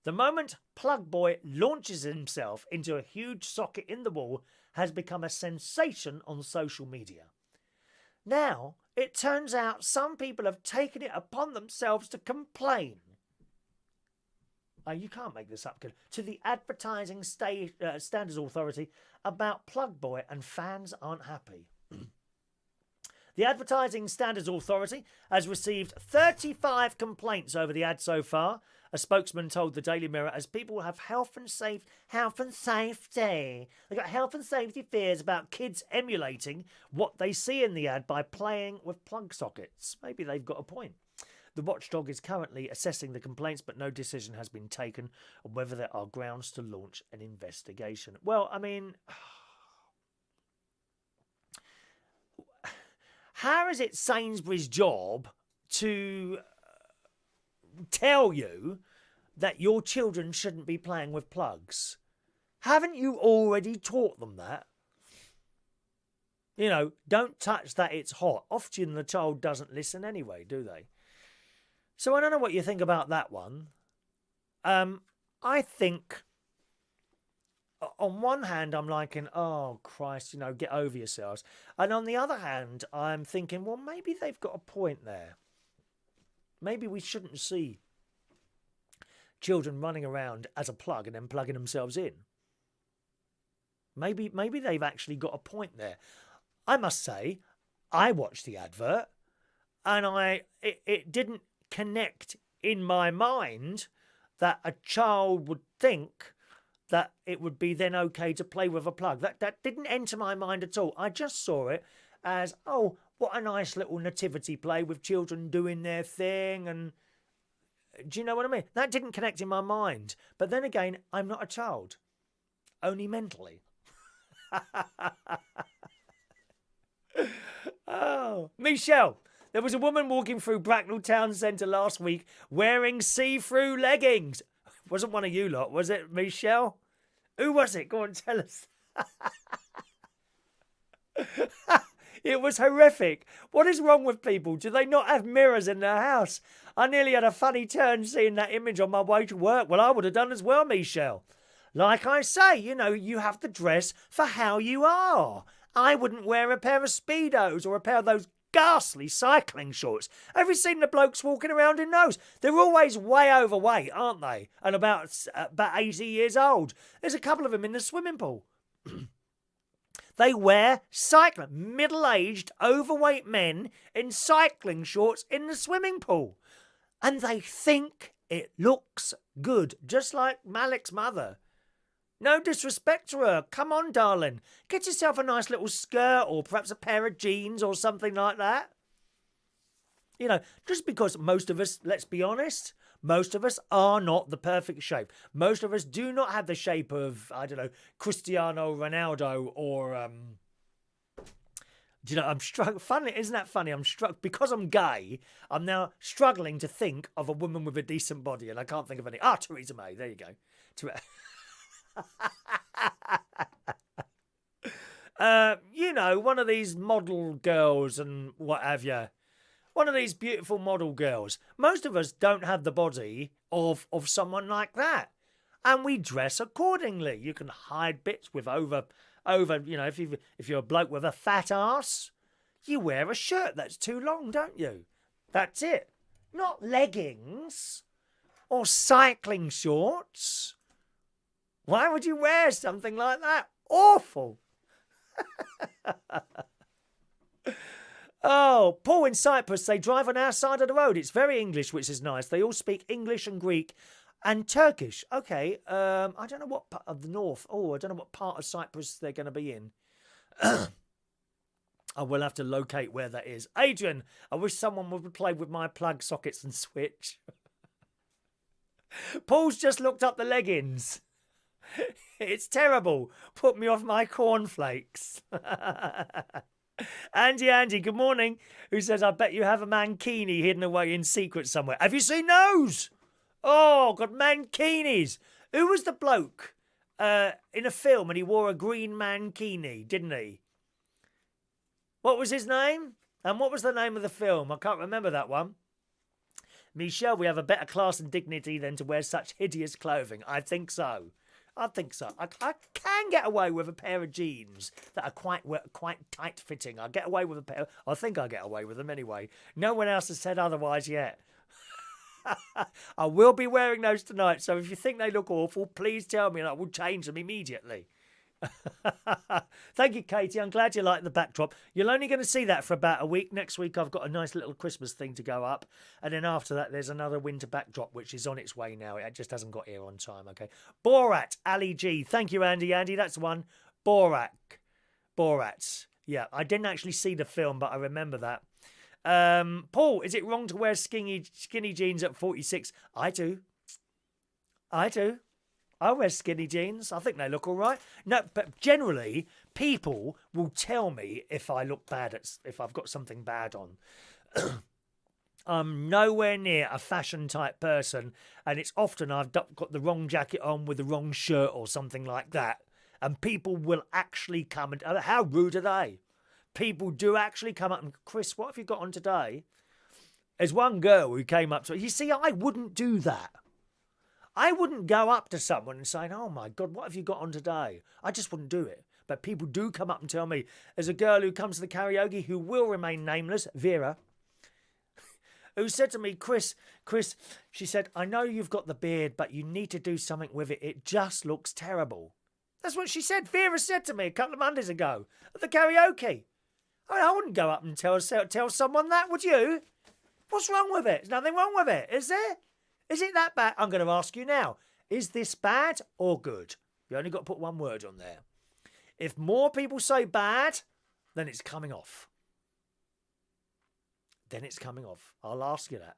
Speaker 1: The moment Plug Boy launches himself into a huge socket in the wall has become a sensation on social media. Now, it turns out some people have taken it upon themselves to complain. You can't make this up, to the Advertising Standards Authority about Plug Boy, and fans aren't happy. The Advertising Standards Authority has received 35 complaints over the ad so far, a spokesman told the Daily Mirror, as people have health and safety. They've got health and safety fears about kids emulating what they see in the ad by playing with plug sockets. Maybe they've got a point. The watchdog is currently assessing the complaints, but no decision has been taken on whether there are grounds to launch an investigation. Well, I mean, how is it Sainsbury's job to tell you that your children shouldn't be playing with plugs? Haven't you already taught them that? Don't touch that, it's hot. Often the child doesn't listen anyway, do they? So I don't know what you think about that one. I think, on one hand, I'm liking, oh, Christ, get over yourselves. And on the other hand, I'm thinking, well, maybe they've got a point there. Maybe we shouldn't see children running around as a plug and then plugging themselves in. Maybe they've actually got a point there. I must say, I watched the advert and it didn't connect in my mind that a child would think that it would be then okay to play with a plug. That didn't enter my mind at all. I just saw it as, oh, what a nice little nativity play with children doing their thing. And do you know what I mean? That didn't connect in my mind. But then again, I'm not a child, only mentally. Oh, Michelle. There was a woman walking through Bracknell Town Centre last week wearing see-through leggings. Wasn't one of you lot, was it, Michelle? Who was it? Go on, tell us. It was horrific. What is wrong with people? Do they not have mirrors in their house? I nearly had a funny turn seeing that image on my way to work. Well, I would have done as well, Michelle. Like I say, you have to dress for how you are. I wouldn't wear a pair of Speedos or a pair of those ghastly cycling shorts. Have you seen the blokes walking around in those? They're always way overweight, aren't they? And about 80 years old. There's a couple of them in the swimming pool. They wear middle-aged, overweight men in cycling shorts in the swimming pool. And they think it looks good, just like Malik's mother. No disrespect to her. Come on, darling. Get yourself a nice little skirt or perhaps a pair of jeans or something like that. You know, just because most of us, let's be honest, most of us are not the perfect shape. Most of us do not have the shape of, I don't know, Cristiano Ronaldo or, do you know, I'm struck. Funny, isn't that funny? I'm struck because I'm gay. I'm now struggling to think of a woman with a decent body, and I can't think of any. Teresa May. There you go. You know, one of these model girls and what have you. One of these beautiful model girls. Most of us don't have the body of someone like that, and we dress accordingly. You can hide bits with over. You know, if you're a bloke with a fat ass, you wear a shirt that's too long, don't you? That's it. Not leggings or cycling shorts. Why would you wear something like that? Awful. Oh, Paul in Cyprus, they drive on our side of the road. It's very English, which is nice. They all speak English and Greek and Turkish. Okay, I don't know what part of the north. Oh, I don't know what part of Cyprus they're going to be in. I will have to locate where that is. Adrian, I wish someone would play with my plug sockets and switch. Paul's just looked up the leggings. It's terrible. Put me off my cornflakes. Andy, good morning. Who says, I bet you have a mankini hidden away in secret somewhere. Have you seen those? Oh, got mankinis. Who was the bloke in a film and he wore a green mankini, didn't he? What was his name? And what was the name of the film? I can't remember that one. Michelle, we have a better class and dignity than to wear such hideous clothing. I think so. I can get away with a pair of jeans that are quite tight fitting. I get away with a pair. I think I get away with them anyway. No one else has said otherwise yet. I will be wearing those tonight, so if you think they look awful, please tell me and I will change them immediately. Thank you, Katie. I'm glad you like the backdrop. You're only going to see that for about a week. Next week, I've got a nice little Christmas thing to go up. And then after that, there's another winter backdrop, which is on its way now. It just hasn't got here on time, okay? Borat, Ali G. Thank you, Andy. Andy, that's the one. Borat. Yeah, I didn't actually see the film, but I remember that. Paul, is it wrong to wear skinny jeans at 46? I do. I wear skinny jeans. I think they look all right. No, but generally, people will tell me if I look bad, if I've got something bad on. I'm nowhere near a fashion type person, and it's often I've got the wrong jacket on with the wrong shirt or something like that. And people will actually come and, how rude are they? People do actually come up and, Chris, what have you got on today? There's one girl who came up to me. You see, I wouldn't do that. I wouldn't go up to someone and say, oh my God, what have you got on today? I just wouldn't do it. But people do come up and tell me. There's a girl who comes to the karaoke who will remain nameless, Vera, who said to me, Chris, she said, I know you've got the beard, but you need to do something with it. It just looks terrible. That's what she said. Vera said to me a couple of Mondays ago at the karaoke. I wouldn't go up and tell someone that, would you? What's wrong with it? There's nothing wrong with it, is there? Is it that bad? I'm going to ask you now. Is this bad or good? You only got to put one word on there. If more people say bad, then it's coming off. Then it's coming off. I'll ask you that.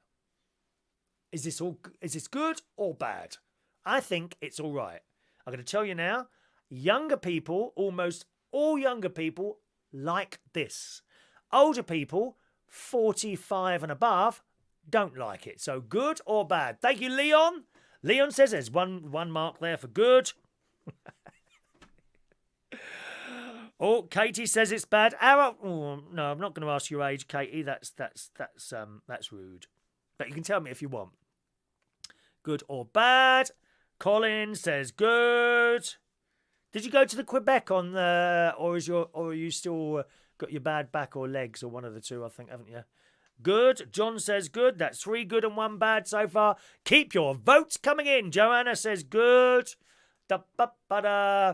Speaker 1: Is this good or bad? I think it's all right. I'm going to tell you now. Younger people, almost all younger people, like this. Older people, 45 and above, don't like it. So good or bad? Thank you, Leon. Leon says there's one mark there for good. Oh, Katie says it's bad. Oh, no, I'm not going to ask your age, Katie. That's rude. But you can tell me if you want. Good or bad? Colin says good. Did you go to the Quebec on or are you still got your bad back or legs or one of the two? I think, haven't you? Good. John says good. That's 3 good and 1 bad so far. Keep your votes coming in. Joanna says good. Da-ba-ba-da.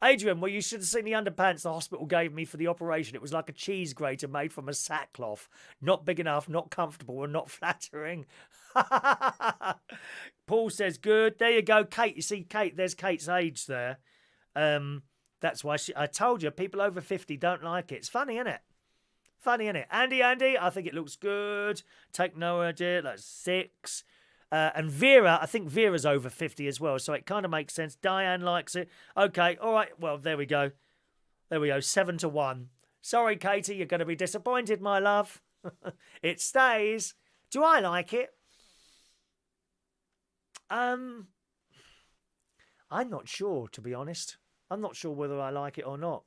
Speaker 1: Adrian, well, you should have seen the underpants the hospital gave me for the operation. It was like a cheese grater made from a sackcloth. Not big enough, not comfortable, and not flattering. Paul says good. There you go, Kate. You see, Kate, there's Kate's age there. That's why I told you, people over 50 don't like it. It's funny, isn't it? Funny, innit? Andy, I think it looks good. Take no idea, that's 6. And Vera, I think Vera's over 50 as well, so it kind of makes sense. Diane likes it. Okay, all right, well, there we go. 7-1. Sorry, Katie, you're going to be disappointed, my love. It stays. Do I like it? I'm not sure, to be honest. I'm not sure whether I like it or not.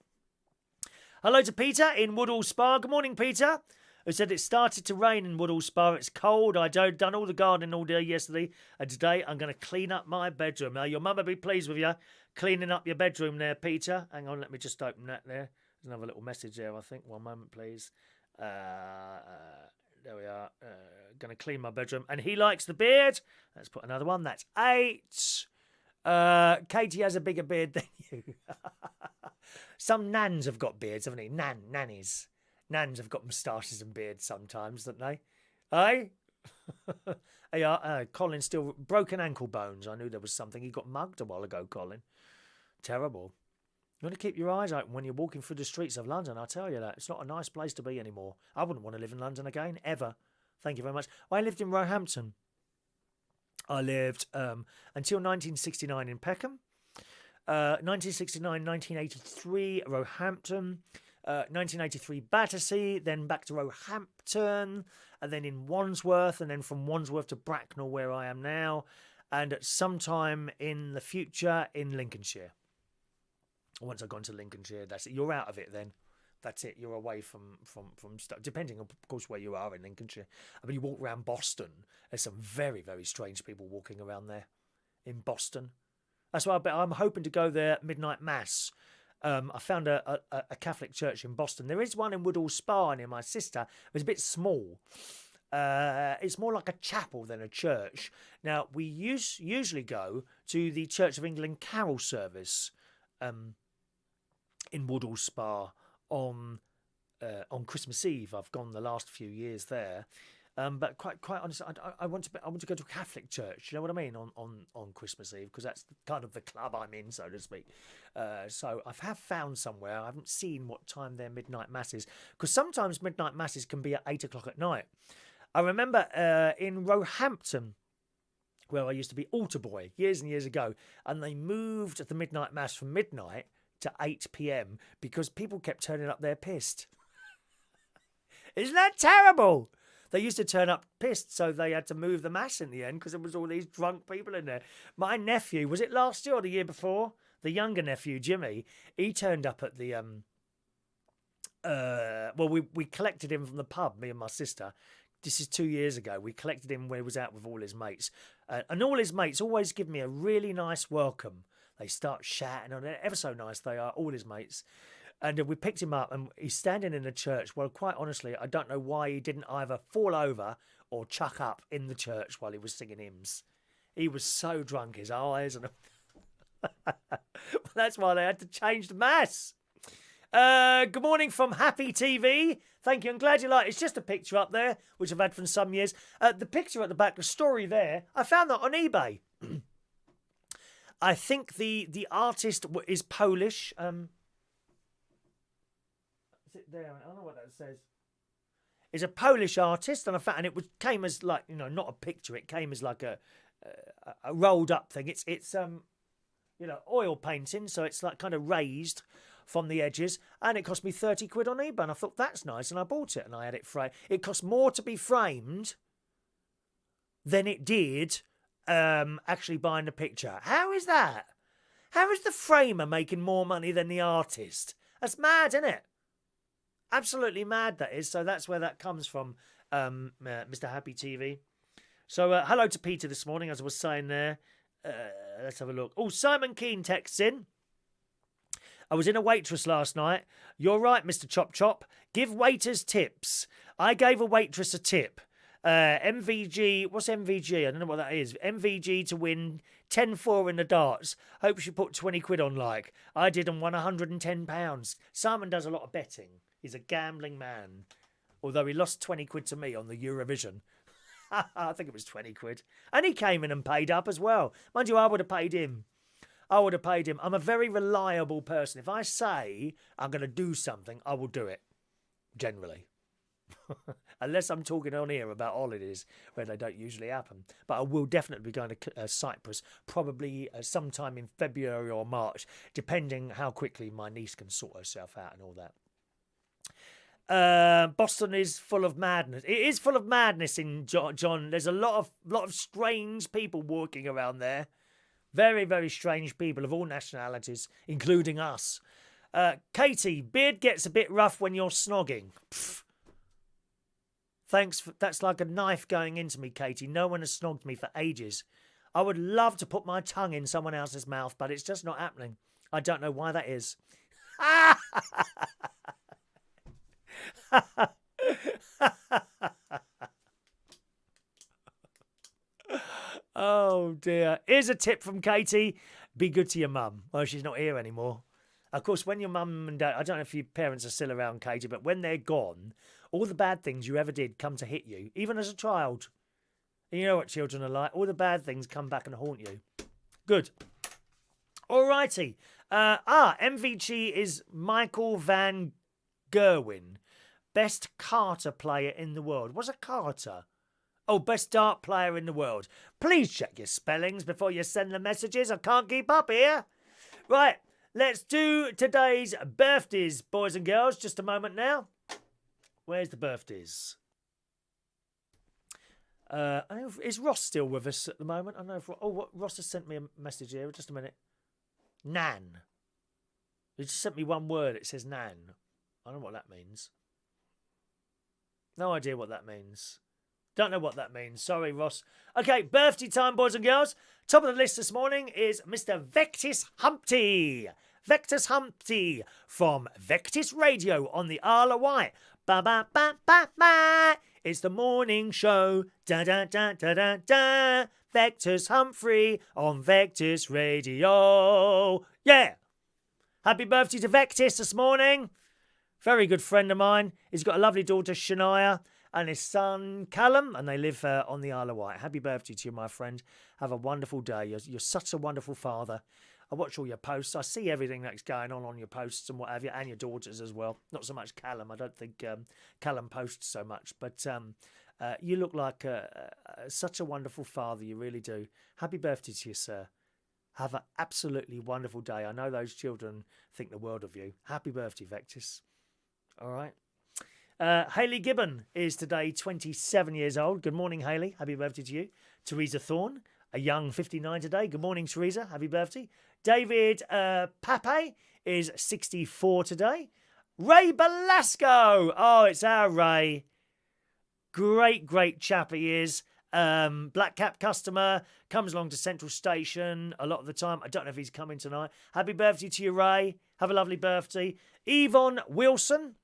Speaker 1: Hello to Peter in Woodall Spa. Good morning, Peter. Who said it started to rain in Woodall Spa. It's cold. I done all the gardening all day yesterday. And today I'm going to clean up my bedroom. Now, your mum will be pleased with you cleaning up your bedroom there, Peter. Hang on, let me just open that there. There's another little message there, I think. One moment, please. There we are. Going to clean my bedroom. And he likes the beard. Let's put another one. That's 8. Katie has a bigger beard than you. Some nans have got beards, haven't they? Nannies. Nans have got moustaches and beards sometimes, don't they? Eh? Colin still broken ankle bones. I knew there was something. He got mugged a while ago, Colin. Terrible. You want to keep your eyes open when you're walking through the streets of London, I'll tell you that. It's not a nice place to be anymore. I wouldn't want to live in London again, ever. Thank you very much. I lived in Roehampton. I lived until 1969 in Peckham. 1969, 1983, Roehampton. 1983, Battersea. Then back to Roehampton. And then in Wandsworth. And then from Wandsworth to Bracknell, where I am now. And at some time in the future in Lincolnshire. Once I've gone to Lincolnshire, that's it. You're out of it then. That's it. You're away from stuff. Depending, of course, where you are in Lincolnshire. I mean, you walk around Boston. There's some very, very strange people walking around there in Boston. That's why I'm hoping to go there at midnight mass. I found a Catholic church in Boston. There is one in Woodall Spa near my sister. It's a bit small. It's more like a chapel than a church. Now, we usually go to the Church of England carol service in Woodall Spa on Christmas Eve. I've gone the last few years there. But quite honestly, I want to go to a Catholic church. You know what I mean on Christmas Eve, because that's kind of the club I'm in, so to speak. So I have found somewhere. I haven't seen what time their midnight mass is, because sometimes midnight masses can be at 8 o'clock at night. I remember in Roehampton, where I used to be altar boy years and years ago, and they moved the midnight mass from midnight to 8 p.m. because people kept turning up there pissed. Isn't that terrible? They used to turn up pissed, so they had to move the mass in the end because there was all these drunk people in there. My nephew, was it last year or the year before? The younger nephew, Jimmy, he turned up at the... we collected him from the pub, me and my sister. This is 2 years ago. We collected him when he was out with all his mates. And all his mates always give me a really nice welcome. They start shouting on it. Ever so nice they are, all his mates. And we picked him up and he's standing in the church. Well, quite honestly, I don't know why he didn't either fall over or chuck up in the church while he was singing hymns. He was so drunk, his eyes. And that's why they had to change the mass. Good morning from Happy TV. Thank you. I'm glad you like it. It's just a picture up there, which I've had for some years. The picture at the back, the story there, I found that on eBay. I think the artist is Polish. Is it there? I don't know what that says. It's a Polish artist, and it came as like, you know, not a picture. It came as like a rolled up thing. It's you know, oil painting, so it's like kind of raised from the edges, and it cost me 30 quid on eBay, and I thought that's nice, and I bought it, and I had it framed. It cost more to be framed than it did actually buying the picture. How is that? How is the framer making more money than the artist? That's mad, isn't it? Absolutely mad, that is. So that's where that comes from, Mr. Happy TV. So hello to Peter this morning, as I was saying there. Let's have a look. Oh, Simon Keane texts in. I was in a waitress last night. You're right, Mr. Chop Chop. Give waiters tips. I gave a waitress a tip. MVG, what's MVG? I don't know what that is. MVG to win 10-4 in the darts. Hope she put 20 quid on like. I did and won £110. Simon does a lot of betting. He's a gambling man. Although he lost 20 quid to me on the Eurovision. I think it was 20 quid. And he came in and paid up as well. Mind you, I would have paid him. I'm a very reliable person. If I say I'm going to do something, I will do it. Generally. Unless I'm talking on here about holidays where they don't usually happen. But I will definitely be going to Cyprus probably sometime in February or March, depending how quickly my niece can sort herself out and all that. Boston is full of madness. It is full of madness in John. There's a lot of strange people walking around there. Very, very strange people of all nationalities, including us. Katie, beard gets a bit rough when you're snogging. Pfft. Thanks. That's like a knife going into me, Katie. No one has snogged me for ages. I would love to put my tongue in someone else's mouth, but it's just not happening. I don't know why that is. Oh dear. Here's a tip from Katie. Be good to your mum. Well, she's not here anymore. Of course, when your mum and dad, I don't know if your parents are still around, Katie, but when they're gone, all the bad things you ever did come to hit you, even as a child. And you know what children are like. All the bad things come back and haunt you. Good. Alrighty. MVG is Michael Van Gerwen. Best Carter player in the world. What's a Carter? Oh, best dart player in the world. Please check your spellings before you send the messages. I can't keep up here. Right, let's do today's birthdays, boys and girls. Just a moment now. Where's the birthdays? Is Ross still with us at the moment? I know. Ross has sent me a message here. Just a minute. Nan. He just sent me one word. It says Nan. I don't know what that means. No idea what that means. Don't know what that means. Sorry, Ross. Okay, birthday time, boys and girls. Top of the list this morning is Mr. Vectis Humpty. Vectis Humpty from Vectis Radio on the Isle of Wight. Ba ba ba ba ba. It's the morning show. Da da da da da da. Vectis Humphrey on Vectis Radio. Yeah. Happy birthday to Vectis this morning. Very good friend of mine. He's got a lovely daughter, Shania, and his son, Callum, and they live on the Isle of Wight. Happy birthday to you, my friend. Have a wonderful day. You're such a wonderful father. I watch all your posts. I see everything that's going on your posts and what have you, and your daughters as well. Not so much Callum. I don't think Callum posts so much. But you look like such a wonderful father. You really do. Happy birthday to you, sir. Have an absolutely wonderful day. I know those children think the world of you. Happy birthday, Vectis. All right. Hayley Gibbon is today 27 years old. Good morning, Hayley. Happy birthday to you. Teresa Thorne, a young 59 today. Good morning, Teresa. Happy birthday. David Pape is 64 today. Ray Belasco. Oh, it's our Ray. Great, great chap he is. Black Cap customer. Comes along to Central Station a lot of the time. I don't know if he's coming tonight. Happy birthday to you, Ray. Have a lovely birthday. Yvonne Wilson.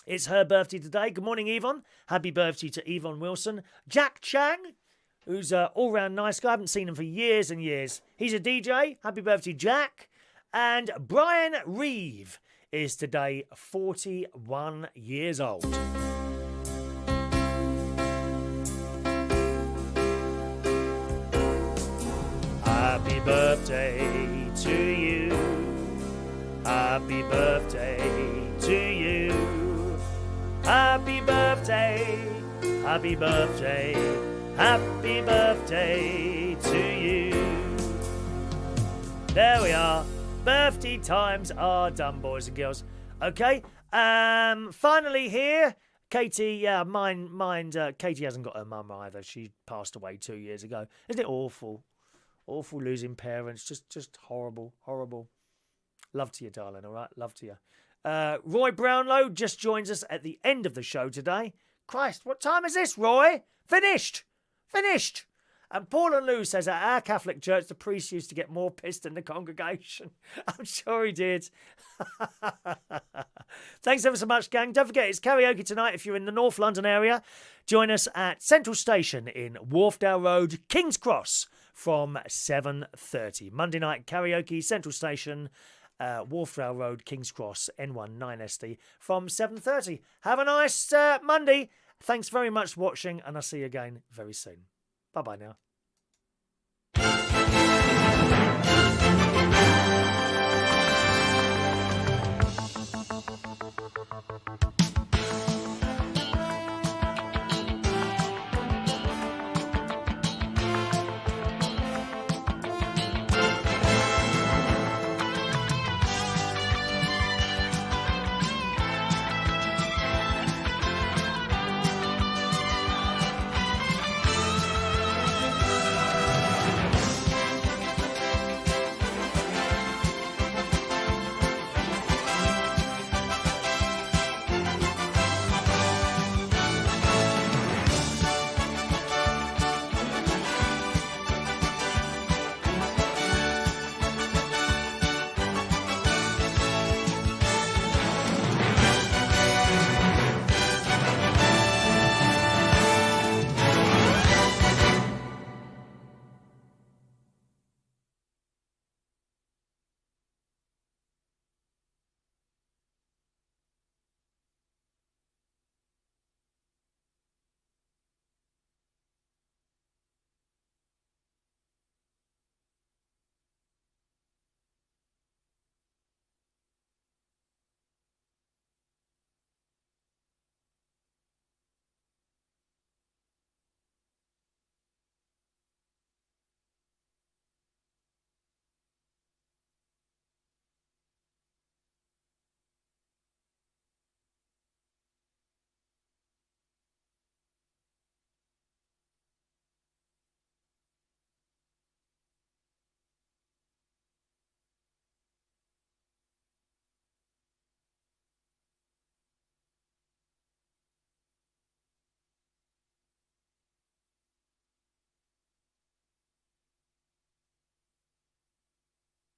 Speaker 1: It's her birthday today. Good morning, Yvonne. Happy birthday to Yvonne Wilson. Jack Chang, who's an all-round nice guy. I haven't seen him for years and years. He's a DJ. Happy birthday, Jack. And Brian Reeve is today 41 years old. Happy birthday to you. Happy birthday to you. Happy birthday, happy birthday, happy birthday to you. There we are. Birthday times are done, boys and girls. Okay. Finally here, Katie. Yeah, mind. Katie hasn't got her mum either. She passed away 2 years ago. Isn't it awful? Awful losing parents. Just horrible, horrible. Love to you, darling. All right, love to you. Roy Brownlow just joins us at the end of the show today. Christ, what time is this, Roy? Finished. And Paul and Lou says at our Catholic church, the priest used to get more pissed than the congregation. I'm sure he did. Thanks ever so much, gang. Don't forget, it's karaoke tonight if you're in the North London area. Join us at Central Station in Wharfdale Road, King's Cross, from 7:30. Monday night karaoke, Central Station, Wharfdale Road, King's Cross, N1 9SD, from 7:30. Have a nice Monday. Thanks very much for watching, and I'll see you again very soon. Bye-bye now.